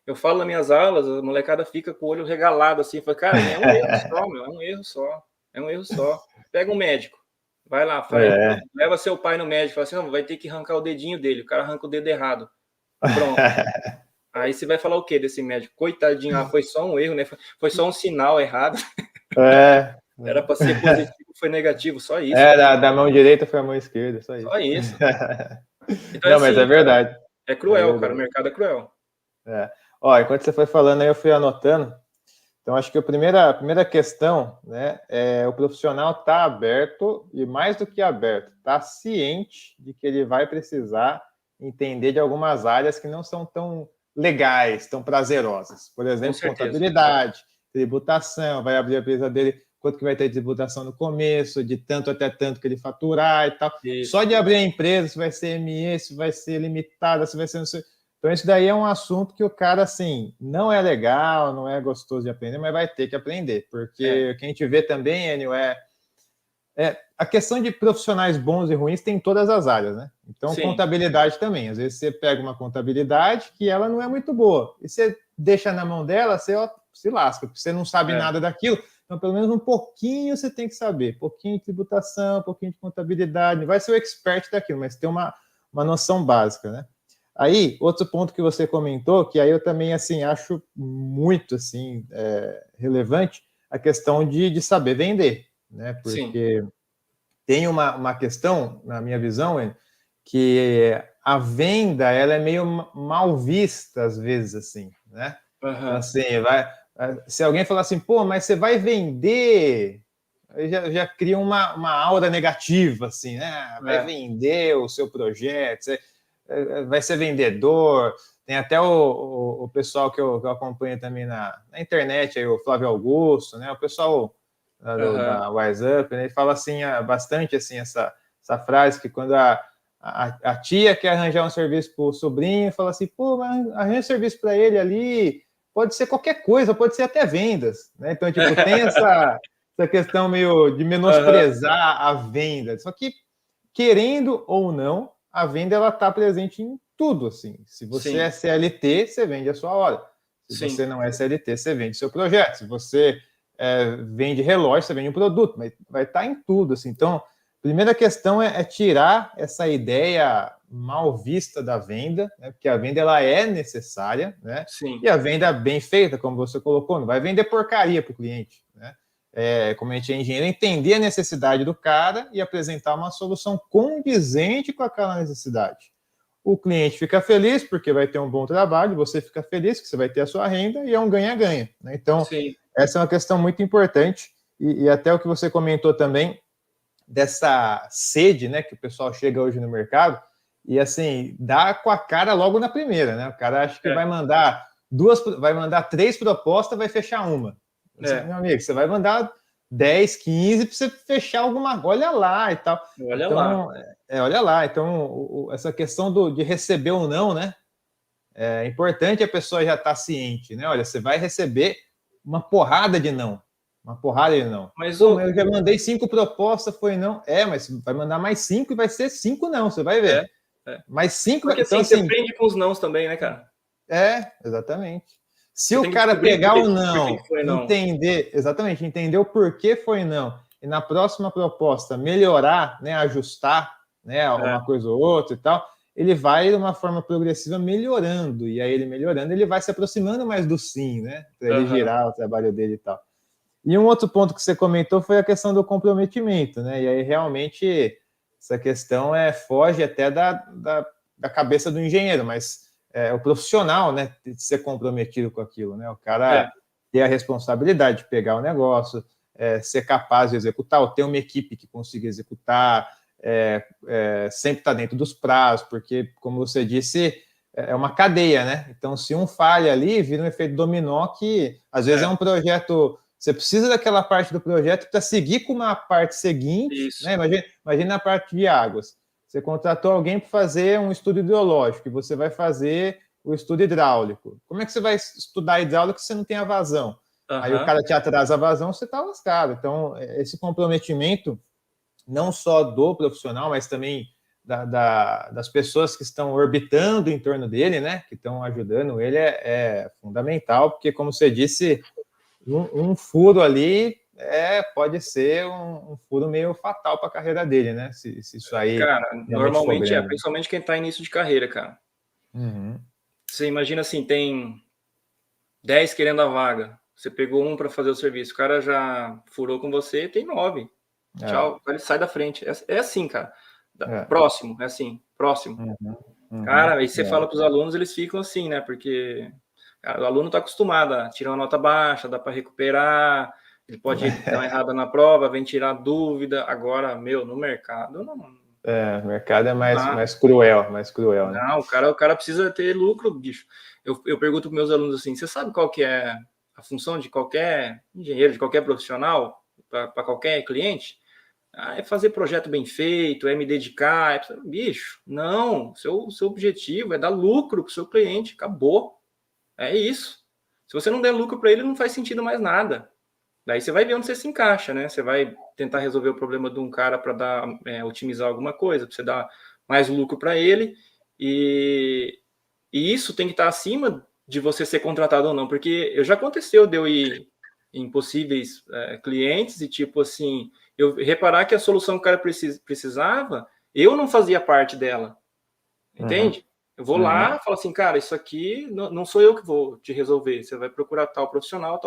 Eu falo nas minhas aulas, a molecada fica com o olho regalado assim, fala, cara, é um erro só, meu, é um erro só, é um erro só. Pega um médico, vai lá, leva seu pai no médico, fala assim, não, vai ter que arrancar o dedinho dele, o cara arranca o dedo errado. Pronto. Aí você vai falar o que desse médico? Coitadinho, foi só um erro, né? Foi só um sinal errado. Era para ser positivo, foi negativo, só isso. Da mão direita foi a mão esquerda, só isso. Só isso. Então, não, assim, mas é verdade. É cruel, cara, o mercado é cruel. Ó, enquanto você foi falando aí, eu fui anotando. Então, acho que a primeira questão, né, o profissional está aberto, e mais do que aberto, está ciente de que ele vai precisar entender de algumas áreas que não são tão legais, tão prazerosas. Por exemplo, contabilidade, tributação, vai abrir a empresa dele, quanto que vai ter de tributação no começo, de tanto até tanto que ele faturar e tal. Isso. Só de abrir a empresa, se vai ser ME, se vai ser limitada, se vai ser... Então, isso daí é um assunto que o cara, assim, não é legal, não é gostoso de aprender, mas vai ter que aprender, porque o que a gente vê também, Enio, a questão de profissionais bons e ruins tem em todas as áreas, né? Então, sim, contabilidade também. Às vezes você pega uma contabilidade que ela não é muito boa, e você deixa na mão dela, você se lasca, porque você não sabe nada daquilo. Então, pelo menos um pouquinho você tem que saber. Um pouquinho de tributação, um pouquinho de contabilidade. Não vai ser o expert daquilo, mas tem uma noção básica, né? Aí, outro ponto que você comentou, que aí eu também, assim, acho muito, assim, relevante, a questão de saber vender, né? Porque tem uma questão, na minha visão, que a venda, ela é meio mal vista, às vezes, assim, né? Então, assim, se alguém falar assim, pô, mas você vai vender... Já cria uma aura negativa, assim, né? Vai vender o seu projeto, vai ser vendedor. Tem até o pessoal que eu acompanho também na internet, aí, o Flávio Augusto, né? O pessoal da Wise Up, né? Ele fala assim, bastante assim, essa frase que quando a tia quer arranjar um serviço para o sobrinho, fala assim, pô, mas arranja um serviço para ele ali, pode ser qualquer coisa, pode ser até vendas, né? Então, tipo, tem essa questão meio de menosprezar a venda. Só que, querendo ou não, a venda ela está presente em tudo, assim. Se você é CLT, você vende a sua hora. Se você não é CLT, você vende seu projeto. Se você vende relógio, você vende um produto, mas vai estar em tudo, assim. Então, a primeira questão é tirar essa ideia mal vista da venda, né? Porque a venda ela é necessária, né? E a venda bem feita, como você colocou, não vai vender porcaria para o cliente, né? Como a gente é engenheiro, entender a necessidade do cara e apresentar uma solução condizente com aquela necessidade. O cliente fica feliz porque vai ter um bom trabalho, você fica feliz que você vai ter a sua renda e é um ganha-ganha, né? Então, essa é uma questão muito importante e até o que você comentou também dessa sede, né, que o pessoal chega hoje no mercado e, assim, dá com a cara logo na primeira, né? O cara acha que vai mandar 3 propostas, vai fechar uma. Meu amigo, você vai mandar 10, 15 para você fechar alguma... Olha lá e tal. Olha lá. Então, essa questão de receber ou não, né? É importante a pessoa já estar ciente, né? Olha, você vai receber uma porrada de não. Uma porrada de não. Mas eu já mandei 5 propostas, foi não. Mas vai mandar mais 5 e vai ser 5 não, você vai ver. Mais 5... Porque então, assim, você aprende com os nãos também, né, cara? Exatamente. Se o cara pegar o não, entender o porquê foi não, e na próxima proposta melhorar, né, ajustar, né, uma coisa ou outra e tal, ele vai de uma forma progressiva melhorando, e aí ele melhorando, ele vai se aproximando mais do sim, né, para ele girar o trabalho dele e tal. E um outro ponto que você comentou foi a questão do comprometimento, né, e aí realmente essa questão foge até da cabeça do engenheiro, mas... o profissional, né, de ser comprometido com aquilo, né, o cara ter a responsabilidade de pegar o negócio, ser capaz de executar, ou ter uma equipe que consiga executar, sempre estar dentro dos prazos, porque, como você disse, é uma cadeia, né, então se um falha ali, vira um efeito dominó que, às vezes, é um projeto, você precisa daquela parte do projeto para seguir com uma parte seguinte, né, imagina a parte de águas. Você contratou alguém para fazer um estudo hidrológico e você vai fazer o estudo hidráulico. Como é que você vai estudar hidráulico se você não tem a vazão? Aí o cara te atrasa a vazão, você está lascado. Então, esse comprometimento, não só do profissional, mas também das pessoas que estão orbitando em torno dele, né, que estão ajudando ele, é fundamental, porque, como você disse, um furo ali pode ser um furo meio fatal para a carreira dele, né? Se isso aí Cara, realmente for normalmente grande. principalmente quem está início de carreira, cara. Uhum. Você imagina assim, tem 10 querendo a vaga. Você pegou um para fazer o serviço, o cara já furou com você, tem 9. Tchau, ele sai da frente. É assim, cara. Próximo, é assim, próximo. Cara, aí você fala para os alunos, eles ficam assim, né? Porque cara, o aluno está acostumado a tirar uma nota baixa, dá para recuperar, ele pode dar uma errada na prova, vem tirar dúvida. Agora, no mercado, não. O mercado é mais cruel, né? Não, o cara precisa ter lucro, bicho. Eu pergunto para meus alunos assim: você sabe qual que é a função de qualquer engenheiro, de qualquer profissional, para qualquer cliente? É fazer projeto bem feito, é me dedicar. Bicho, não. Seu objetivo é dar lucro para o seu cliente. Acabou. É isso. Se você não der lucro para ele, não faz sentido mais nada. Daí você vai ver onde você se encaixa, né? Você vai tentar resolver o problema de um cara para otimizar alguma coisa, para você dar mais lucro para ele. E isso tem que estar acima de você ser contratado ou não, porque já aconteceu de eu ir em possíveis clientes e tipo assim, eu reparar que a solução que o cara precisava, eu não fazia parte dela, entende? Eu vou lá e falo assim, cara, isso aqui não sou eu que vou te resolver, você vai procurar tal profissional.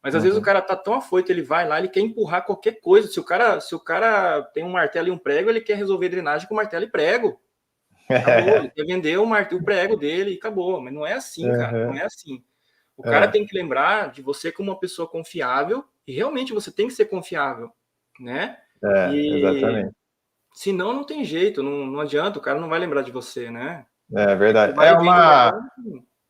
Mas às vezes o cara tá tão afoito, ele vai lá, ele quer empurrar qualquer coisa. Se o cara tem um martelo e um prego, ele quer resolver drenagem com martelo e prego. Acabou, ele quer vender o prego dele e acabou. Mas não é assim, cara, não é assim. O cara tem que lembrar de você como uma pessoa confiável, e realmente você tem que ser confiável, né? Exatamente. Senão não tem jeito, não adianta, o cara não vai lembrar de você, né? É verdade. Vai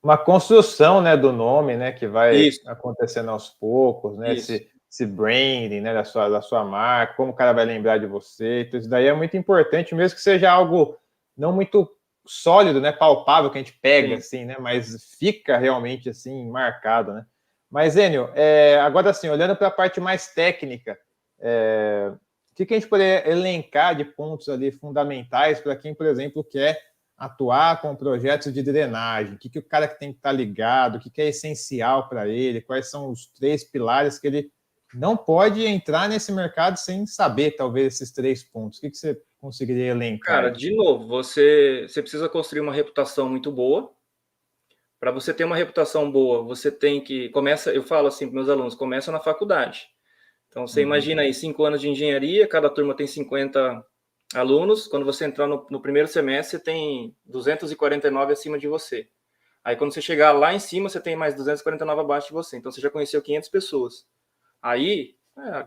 Uma construção, né, do nome, né, que vai Isso. acontecendo aos poucos, né, Isso. esse branding, né, da sua marca, como o cara vai lembrar de você. Então, isso daí é muito importante, mesmo que seja algo não muito sólido, né, palpável, que a gente pega, assim, né, mas fica realmente, assim, marcado, né. Mas, Enio, agora, assim, olhando para a parte mais técnica, o que a gente poderia elencar de pontos ali fundamentais para quem, por exemplo, quer atuar com projetos de drenagem? O que o cara tem que estar ligado? O que é essencial para ele? Quais são os 3 pilares que ele não pode entrar nesse mercado sem saber, talvez, esses 3 pontos? O que você conseguiria elencar? Cara, de novo, você precisa construir uma reputação muito boa. Para você ter uma reputação boa, você tem que... eu falo assim para meus alunos, começa na faculdade. Então, você imagina aí 5 anos de engenharia, cada turma tem 50 alunos. Quando você entrar no primeiro semestre, você tem 249 acima de você. Aí, quando você chegar lá em cima, você tem mais 249 abaixo de você. Então, você já conheceu 500 pessoas. Aí,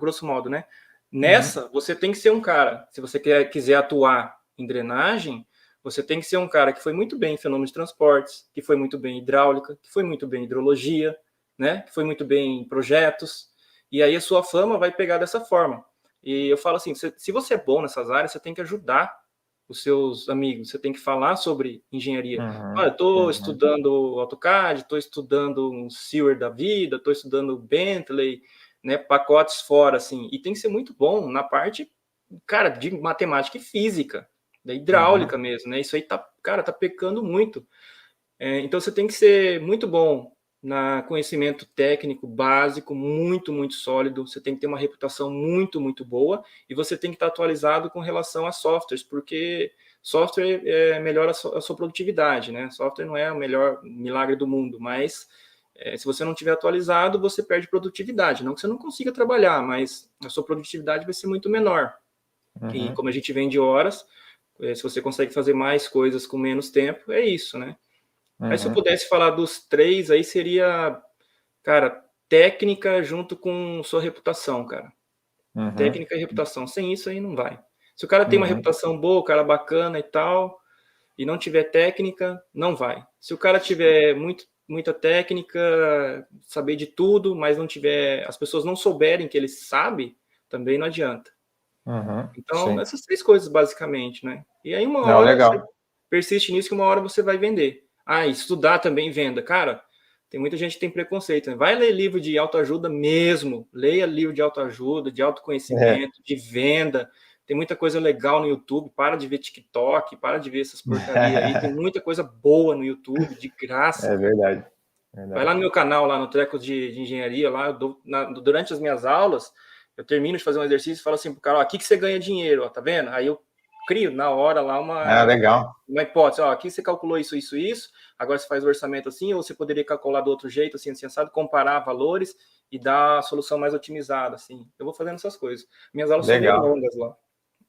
grosso modo, né? Nessa, você tem que ser um cara. Se você quiser atuar em drenagem, você tem que ser um cara que foi muito bem em fenômenos de transportes, que foi muito bem em hidráulica, que foi muito bem em hidrologia, né? Que foi muito bem em projetos. E aí a sua fama vai pegar dessa forma. E eu falo assim, se você é bom nessas áreas, você tem que ajudar os seus amigos, você tem que falar sobre engenharia. Olha, estou estudando AutoCAD, estou estudando um Sewer da vida, estou estudando Bentley, né, pacotes fora, assim. E tem que ser muito bom na parte, cara, de matemática e física, da hidráulica mesmo, né? Isso aí tá pecando muito. Então você tem que ser muito bom na conhecimento técnico básico, muito, muito sólido. Você tem que ter uma reputação muito, muito boa e você tem que estar atualizado com relação a softwares, porque software melhora a sua produtividade, né? Software não é o melhor milagre do mundo, mas se você não tiver atualizado, você perde produtividade. Não que você não consiga trabalhar, mas a sua produtividade vai ser muito menor. E como a gente vende horas, se você consegue fazer mais coisas com menos tempo, é isso, né? Aí se eu pudesse falar dos 3, aí seria, cara, técnica junto com sua reputação, cara. Técnica e reputação. Sem isso aí não vai. Se o cara tem uma reputação boa, o cara bacana e tal, e não tiver técnica, não vai. Se o cara tiver muita técnica, saber de tudo, mas não tiver, as pessoas não souberem que ele sabe, também não adianta. Então, Sim. essas 3 coisas, basicamente, né? E aí uma Não, hora legal. você persiste nisso que uma hora você vai vender. Estudar também venda. Cara, tem muita gente que tem preconceito, né? Vai ler livro de autoajuda mesmo. Leia livro de autoajuda, de autoconhecimento, de venda. tem muita coisa legal no YouTube, para de ver TikTok, para de ver essas porcarias aí, tem muita coisa boa no YouTube, de graça. É verdade. Vai lá no meu canal, lá no Treco de Engenharia, lá durante as minhas aulas, eu termino de fazer um exercício e falo assim pro cara, ó, aqui que você ganha dinheiro, ó, tá vendo? Aí eu crio na hora lá legal. uma hipótese, ó, aqui você calculou isso, agora você faz o orçamento assim, ou você poderia calcular do outro jeito, assim, sabe, comparar valores e dar a solução mais otimizada, assim. Eu vou fazendo essas coisas. Minhas aulas são meio longas lá.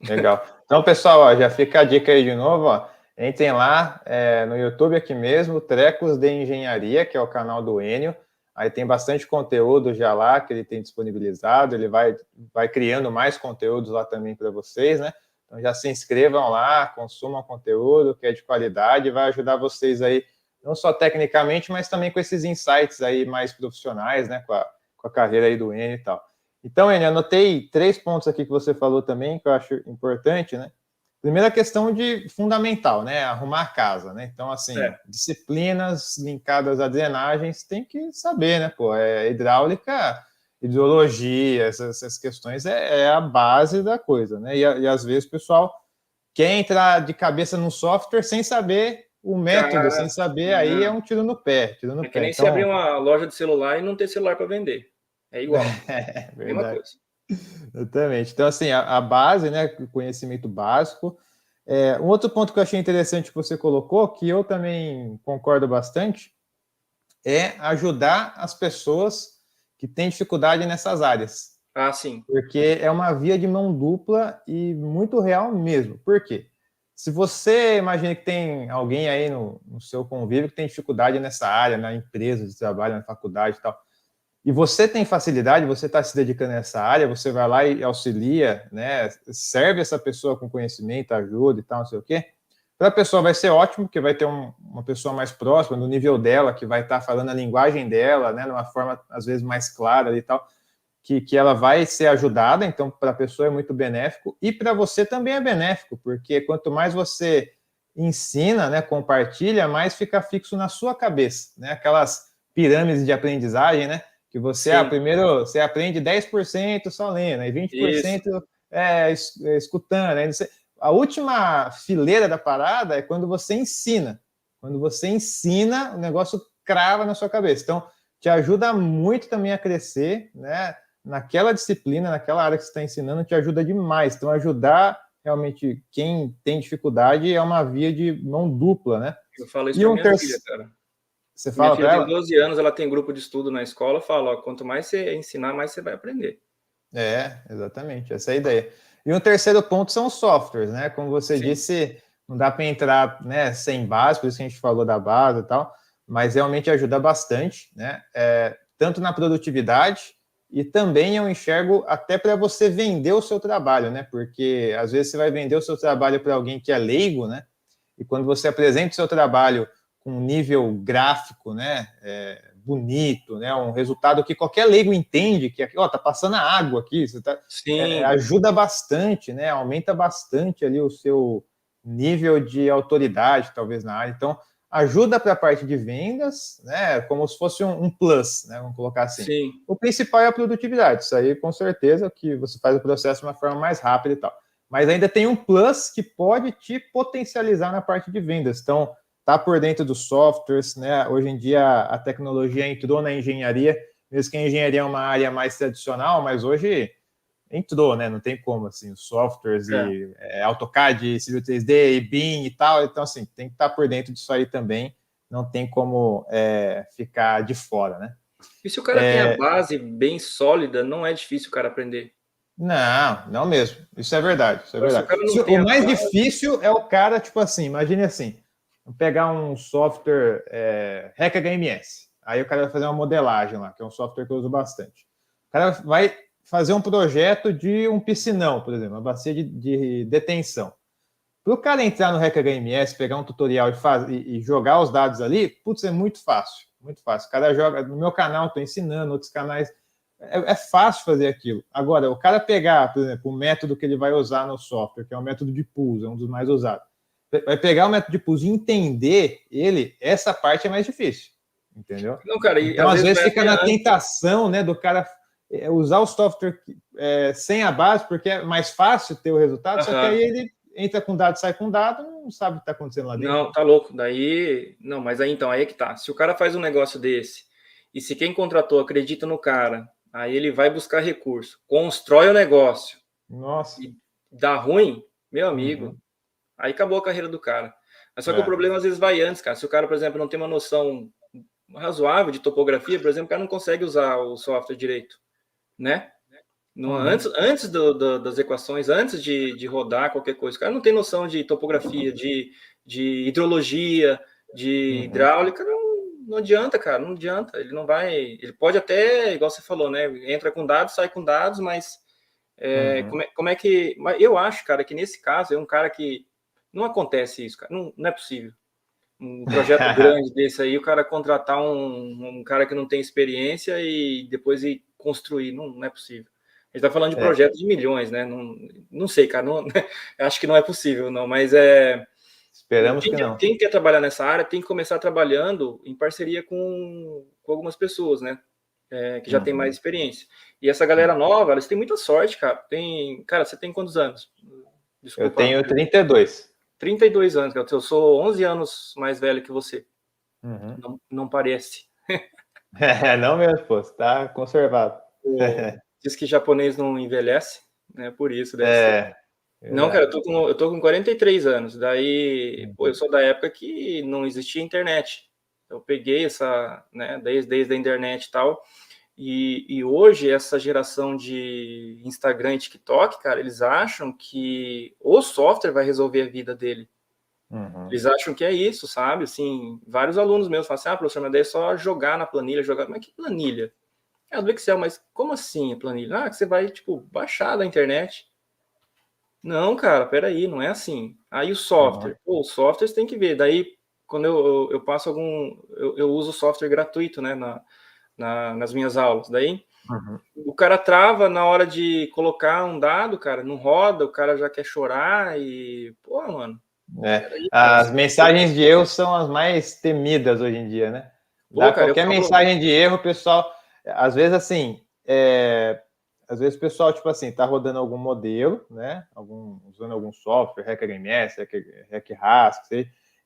Legal. Então, pessoal, ó, já fica a dica aí de novo, ó. Entrem lá no YouTube aqui mesmo, Trecos de Engenharia, que é o canal do Enio. Aí tem bastante conteúdo já lá que ele tem disponibilizado, ele vai criando mais conteúdos lá também para vocês, né? Então já se inscrevam lá, consumam conteúdo que é de qualidade e vai ajudar vocês aí, não só tecnicamente, mas também com esses insights aí mais profissionais, né? Com a carreira aí do Enio e tal. Então, Enio, anotei 3 pontos aqui que você falou também, que eu acho importante, né? Primeira questão de fundamental, né? Arrumar a casa, né? Então, assim, disciplinas linkadas a drenagens tem que saber, né? Pô, hidráulica, hidrologia, essas questões é a base da coisa, né? E às vezes o pessoal quer entrar de cabeça no software sem saber o método, sem saber, aí é um tiro no pé. É que nem se abrir uma loja de celular e não ter celular para vender. É igual. Mesma coisa. Exatamente. Então, assim, a base, né, o conhecimento básico. Um outro ponto que eu achei interessante que você colocou, que eu também concordo bastante, é ajudar as pessoas que têm dificuldade nessas áreas. Ah, sim. Porque é uma via de mão dupla e muito real mesmo. Por quê? Se você imagina que tem alguém aí no seu convívio que tem dificuldade nessa área, na empresa de trabalho, na faculdade e tal, e você tem facilidade, você está se dedicando a essa área, você vai lá e auxilia, né? Serve essa pessoa com conhecimento, ajuda e tal, não sei o quê. Para a pessoa vai ser ótimo, porque vai ter uma pessoa mais próxima, no nível dela, que vai estar falando a linguagem dela, né? De uma forma, às vezes, mais clara e tal, que ela vai ser ajudada, então, para a pessoa é muito benéfico, e para você também é benéfico, porque quanto mais você ensina, né, compartilha, mais fica fixo na sua cabeça, né? Aquelas pirâmides de aprendizagem, né? Que você, primeiro, você aprende 10% só lendo, e 20% escutando. Aí a última fileira da parada é quando você ensina. Quando você ensina, o negócio crava na sua cabeça. Então, te ajuda muito também a crescer, né? Naquela disciplina, naquela área que você está ensinando, te ajuda demais. Então, ajudar realmente quem tem dificuldade é uma via de mão dupla, né? Eu falo isso para minha filha, cara. Você fala para ela? Minha filha tem 12 anos, ela tem grupo de estudo na escola, eu falo, ó, quanto mais você ensinar, mais você vai aprender. Exatamente, essa é a ideia. E um terceiro ponto são os softwares, né? Como você disse, não dá para entrar, né, sem base, por isso que a gente falou da base e tal, mas realmente ajuda bastante, né? Tanto na produtividade e também eu enxergo até para você vender o seu trabalho, né? Porque às vezes você vai vender o seu trabalho para alguém que é leigo, né? E quando você apresenta o seu trabalho com um nível gráfico, né, bonito, né, um resultado que qualquer leigo entende, que tá passando a água aqui, você ajuda bastante, né, aumenta bastante ali o seu nível de autoridade, talvez, na área. Então, ajuda para a parte de vendas, né, como se fosse um plus, né, vamos colocar assim. Sim. O principal é a produtividade, isso aí, com certeza, que você faz o processo de uma forma mais rápida e tal. Mas ainda tem um plus que pode te potencializar na parte de vendas. Então, tá por dentro dos softwares, né? Hoje em dia a tecnologia entrou na engenharia, mesmo que a engenharia é uma área mais tradicional, mas hoje entrou, né? Não tem como, assim, os softwares e AutoCAD, Civil 3D, e BIM e tal. Então, assim, tem que estar por dentro disso aí também. Não tem como ficar de fora, né? E se o cara tem a base bem sólida, não é difícil o cara aprender. Não mesmo. Isso é verdade. Isso é verdade. O mais difícil é o cara, tipo assim, imagine assim, vou pegar um software REC HMS. Aí o cara vai fazer uma modelagem lá, que é um software que eu uso bastante. O cara vai fazer um projeto de um piscinão, por exemplo, uma bacia de detenção. Para o cara entrar no REC HMS, pegar um tutorial e jogar os dados ali, putz, é muito fácil. Muito fácil. O cara joga, no meu canal, estou ensinando, outros canais. É fácil fazer aquilo. Agora, o cara pegar, por exemplo, o método que ele vai usar no software, que é o método de pools, é um dos mais usados. Vai pegar o método de pools e entender ele, essa parte é mais difícil. Entendeu? Não, cara, então, às vezes fica na tentação, né, do cara usar o software sem a base, porque é mais fácil ter o resultado, só que aí ele entra com dado, sai com dado, não sabe o que está acontecendo lá dentro. Não, tá louco. Daí, não, mas aí então, aí é que tá. Se o cara faz um negócio desse, e se quem contratou acredita no cara, aí ele vai buscar recurso, constrói o negócio, Nossa. e dá ruim, meu amigo, aí acabou a carreira do cara. Mas só que o problema às vezes vai antes, cara. Se o cara, por exemplo, não tem uma noção razoável de topografia, por exemplo, o cara não consegue usar o software direito, né? Antes das equações, antes de rodar qualquer coisa, o cara não tem noção de topografia, de hidrologia, de hidráulica, não adianta, cara, não adianta. Ele não vai. Ele pode até, igual você falou, né? Entra com dados, sai com dados, mas como é que. Eu acho, cara, que nesse caso é um cara que. Não acontece isso, cara. Não é possível. Um projeto grande desse aí, o cara contratar um cara que não tem experiência e depois ir construir. Não é possível. A gente está falando de projetos de milhões, né? Não sei, cara. Acho que não é possível, não. Mas esperamos que não. Quem quer trabalhar nessa área tem que começar trabalhando em parceria com algumas pessoas, né? Que já tem mais experiência. E essa galera nova, eles têm muita sorte, cara. Cara, você tem quantos anos? Desculpa. Eu tenho 32. 32 anos, cara. Eu sou 11 anos mais velho que você. Não parece. Não mesmo, pô. Você tá conservado. Diz que japonês não envelhece, né? Por isso deve ser. Não, cara, eu tô com 43 anos. Daí, pô, eu sou da época que não existia internet. Eu peguei essa, né, desde a internet e tal. E hoje, essa geração de Instagram e TikTok, cara, eles acham que o software vai resolver a vida dele. Eles acham que é isso, sabe? Assim, vários alunos meus falam assim, professor, mas daí é só jogar na planilha, jogar. Mas que planilha? É do Excel, mas como assim a planilha? Que você vai, tipo, baixar da internet. Não, cara, peraí, não é assim. Aí o software, os softwares tem que ver. Daí, quando eu passo eu uso software gratuito, né, nas minhas aulas. Daí, o cara trava na hora de colocar um dado, cara, não roda, o cara já quer chorar e, pô, mano. Aí, cara, as mensagens de erro são as mais temidas hoje em dia, né? Dá qualquer mensagem de erro, o pessoal, às vezes assim, às vezes o pessoal, tipo assim, tá rodando algum modelo, né? Usando algum software, HackRMS, HackRAS,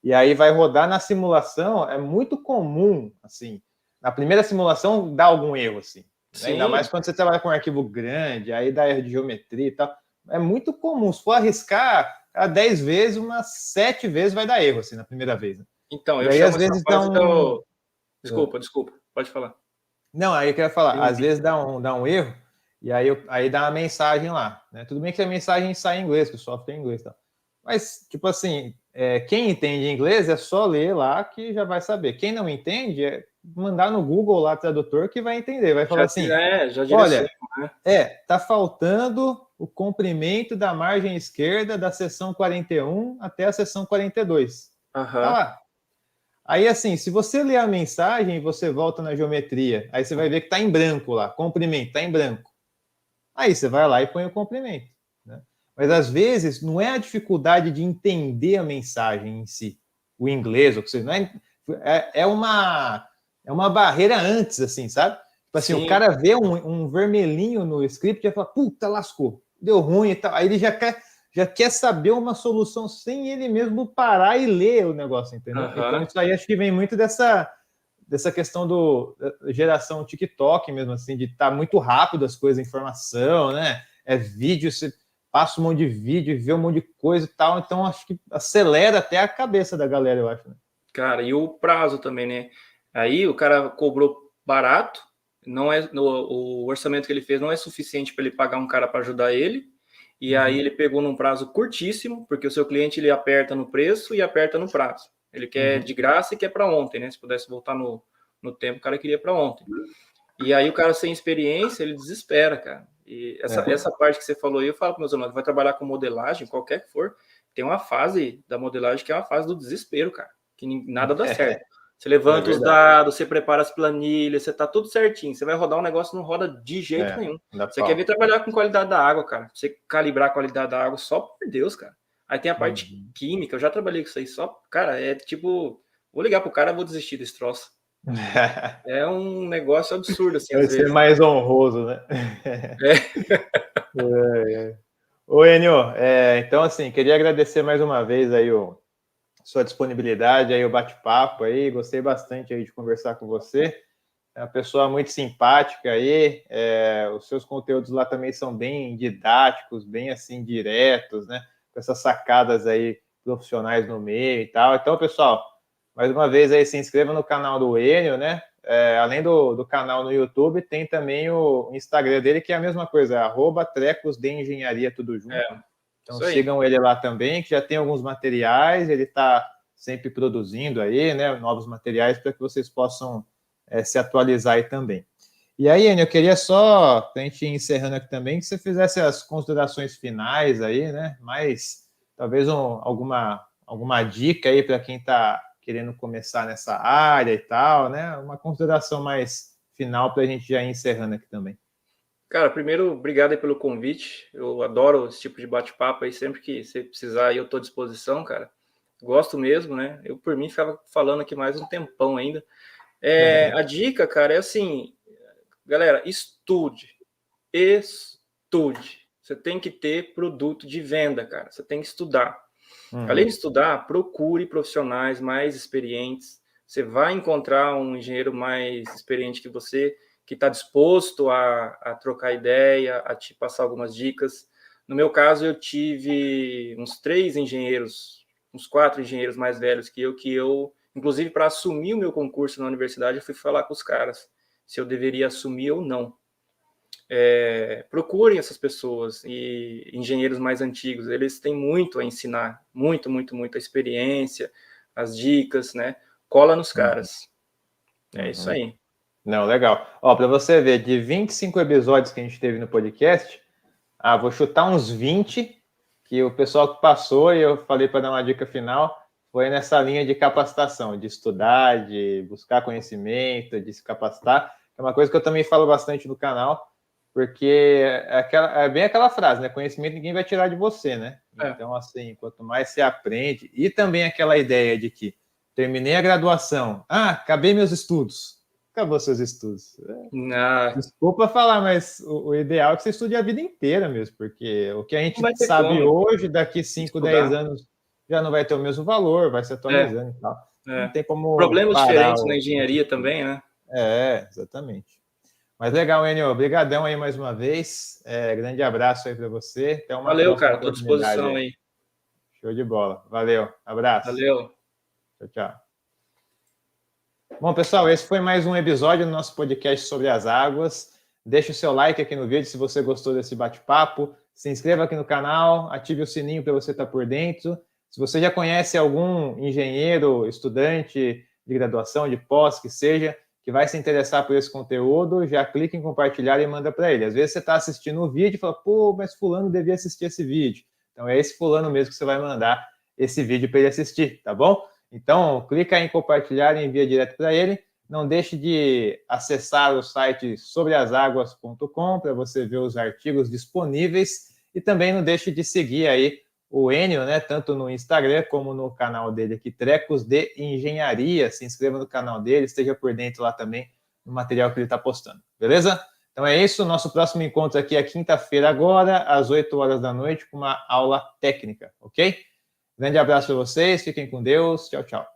e aí vai rodar na simulação, é muito comum, assim, na primeira simulação dá algum erro, assim. Né? Ainda mais quando você trabalha com um arquivo grande, aí dá erro de geometria e tal. É muito comum, se for arriscar, 10 vezes, umas 7 vezes vai dar erro, assim, na primeira vez. Né? Então, eu chamo essa fase Desculpa, pode falar. Não, aí eu queria falar, às vezes dá um erro, e aí dá uma mensagem lá, né? Tudo bem que a mensagem sai em inglês, que o software é em inglês e tal. Mas, tipo assim, quem entende inglês é só ler lá que já vai saber. Quem não entende é mandar no Google lá, tradutor, que vai entender. Vai falar assim, olha, tá faltando o comprimento da margem esquerda da seção 41 até a seção 42. Tá lá. Aí, assim, se você ler a mensagem e você volta na geometria, aí você vai ver que tá em branco lá, comprimento, tá em branco. Aí você vai lá e põe o comprimento. Né? Mas, às vezes, não é a dificuldade de entender a mensagem em si, o inglês, ou que seja, não é uma barreira antes, assim, sabe? Tipo assim, o cara vê um vermelhinho no script e fala, puta, lascou, deu ruim e tal. Aí ele já quer saber uma solução sem ele mesmo parar e ler o negócio, entendeu? Então, isso aí acho que vem muito dessa questão da geração TikTok mesmo, assim, de estar muito rápido as coisas, informação, né? Vídeo, você passa um monte de vídeo, vê um monte de coisa e tal, então acho que acelera até a cabeça da galera, eu acho. Né? Cara, e o prazo também, né? Aí o cara cobrou barato, o orçamento que ele fez não é suficiente para ele pagar um cara para ajudar ele, e aí ele pegou num prazo curtíssimo, porque o seu cliente ele aperta no preço e aperta no prazo. Ele quer de graça e quer para ontem, né? Se pudesse voltar no tempo, o cara queria para ontem. E aí o cara sem experiência, ele desespera, cara. E essa parte que você falou aí, eu falo para meus alunos, vai trabalhar com modelagem, qualquer que for, tem uma fase da modelagem que é uma fase do desespero, cara, que nada dá certo. Você levanta os dados, você prepara as planilhas, você tá tudo certinho. Você vai rodar um negócio, não roda de jeito nenhum. Você quer ver trabalhar com qualidade da água, cara. Você calibrar a qualidade da água, só por Deus, cara. Aí tem a parte química, eu já trabalhei com isso aí, só, cara, é tipo, vou ligar pro cara, vou desistir desse troço. É um negócio absurdo, assim, Vai às ser vezes. mais honroso, né? Ô, Enio, então, assim, queria agradecer mais uma vez aí sua disponibilidade, aí o bate-papo aí, gostei bastante aí de conversar com você. É uma pessoa muito simpática aí, os seus conteúdos lá também são bem didáticos, bem assim, diretos, né? Com essas sacadas aí profissionais no meio e tal. Então, pessoal, mais uma vez aí se inscreva no canal do Enio, né? Além do canal no YouTube, tem também o Instagram dele, que é a mesma coisa, @trecos de engenharia, tudo junto. Então Isso aí. sigam ele lá também, que já tem alguns materiais, ele está sempre produzindo aí, né? Novos materiais para que vocês possam se atualizar aí também. E aí, Enio, eu queria só, para a gente ir encerrando aqui também, que você fizesse as considerações finais aí, né? Mais, talvez alguma dica aí para quem está querendo começar nessa área e tal, né? Uma consideração mais final para a gente já ir encerrando aqui também. Cara, primeiro, obrigado aí pelo convite. Eu adoro esse tipo de bate-papo aí. Sempre que você precisar, eu estou à disposição, cara. Gosto mesmo, né? Eu, por mim, ficava falando aqui mais um tempão ainda. A dica, cara, é assim, galera, estude. Estude. Você tem que ter produto de venda, cara. Você tem que estudar. Além de estudar, procure profissionais mais experientes. Você vai encontrar um engenheiro mais experiente que você, que está disposto a trocar ideia, a te passar algumas dicas. No meu caso, eu tive uns 4 engenheiros mais velhos que eu inclusive, para assumir o meu concurso na universidade, eu fui falar com os caras se eu deveria assumir ou não. Procurem essas pessoas e engenheiros mais antigos, eles têm muito a ensinar, muita experiência, as dicas, né? Cola nos caras. É isso aí. Não, legal. Ó, para você ver, de 25 episódios que a gente teve no podcast, vou chutar uns 20, que o pessoal que passou, e eu falei para dar uma dica final, foi nessa linha de capacitação, de estudar, de buscar conhecimento, de se capacitar. É uma coisa que eu também falo bastante no canal, porque é bem aquela frase, né? Conhecimento ninguém vai tirar de você, né? Então, assim, quanto mais você aprende, e também aquela ideia de que terminei a graduação, acabei meus estudos. Acabou seus estudos. Desculpa falar, mas o ideal é que você estude a vida inteira mesmo, porque o que a gente sabe hoje, daqui 5, 10 anos, já não vai ter o mesmo valor, vai se atualizando e tal. Não tem como problemas parar diferentes na engenharia também, né? Exatamente. Mas legal, Enio, obrigadão aí mais uma vez. Grande abraço aí para você. Até uma Valeu, próxima cara, estou à disposição aí. Show de bola. Valeu, abraço. Valeu. Tchau, tchau. Bom, pessoal, esse foi mais um episódio do nosso podcast sobre as águas. Deixe o seu like aqui no vídeo se você gostou desse bate-papo. Se inscreva aqui no canal, ative o sininho para você estar por dentro. Se você já conhece algum engenheiro, estudante de graduação, de pós, que seja, que vai se interessar por esse conteúdo, já clica em compartilhar e manda para ele. Às vezes você está assistindo o vídeo e fala, mas fulano devia assistir esse vídeo. Então é esse fulano mesmo que você vai mandar esse vídeo para ele assistir, tá bom? Então, clica em compartilhar e envia direto para ele. Não deixe de acessar o site sobreasaguas.com para você ver os artigos disponíveis. E também não deixe de seguir aí o Enio, né, tanto no Instagram como no canal dele aqui, Trecos de Engenharia. Se inscreva no canal dele, esteja por dentro lá também no material que ele está postando. Beleza? Então é isso. Nosso próximo encontro aqui é quinta-feira agora, às 8 horas da noite, com uma aula técnica, ok? Grande abraço para vocês, fiquem com Deus, tchau, tchau.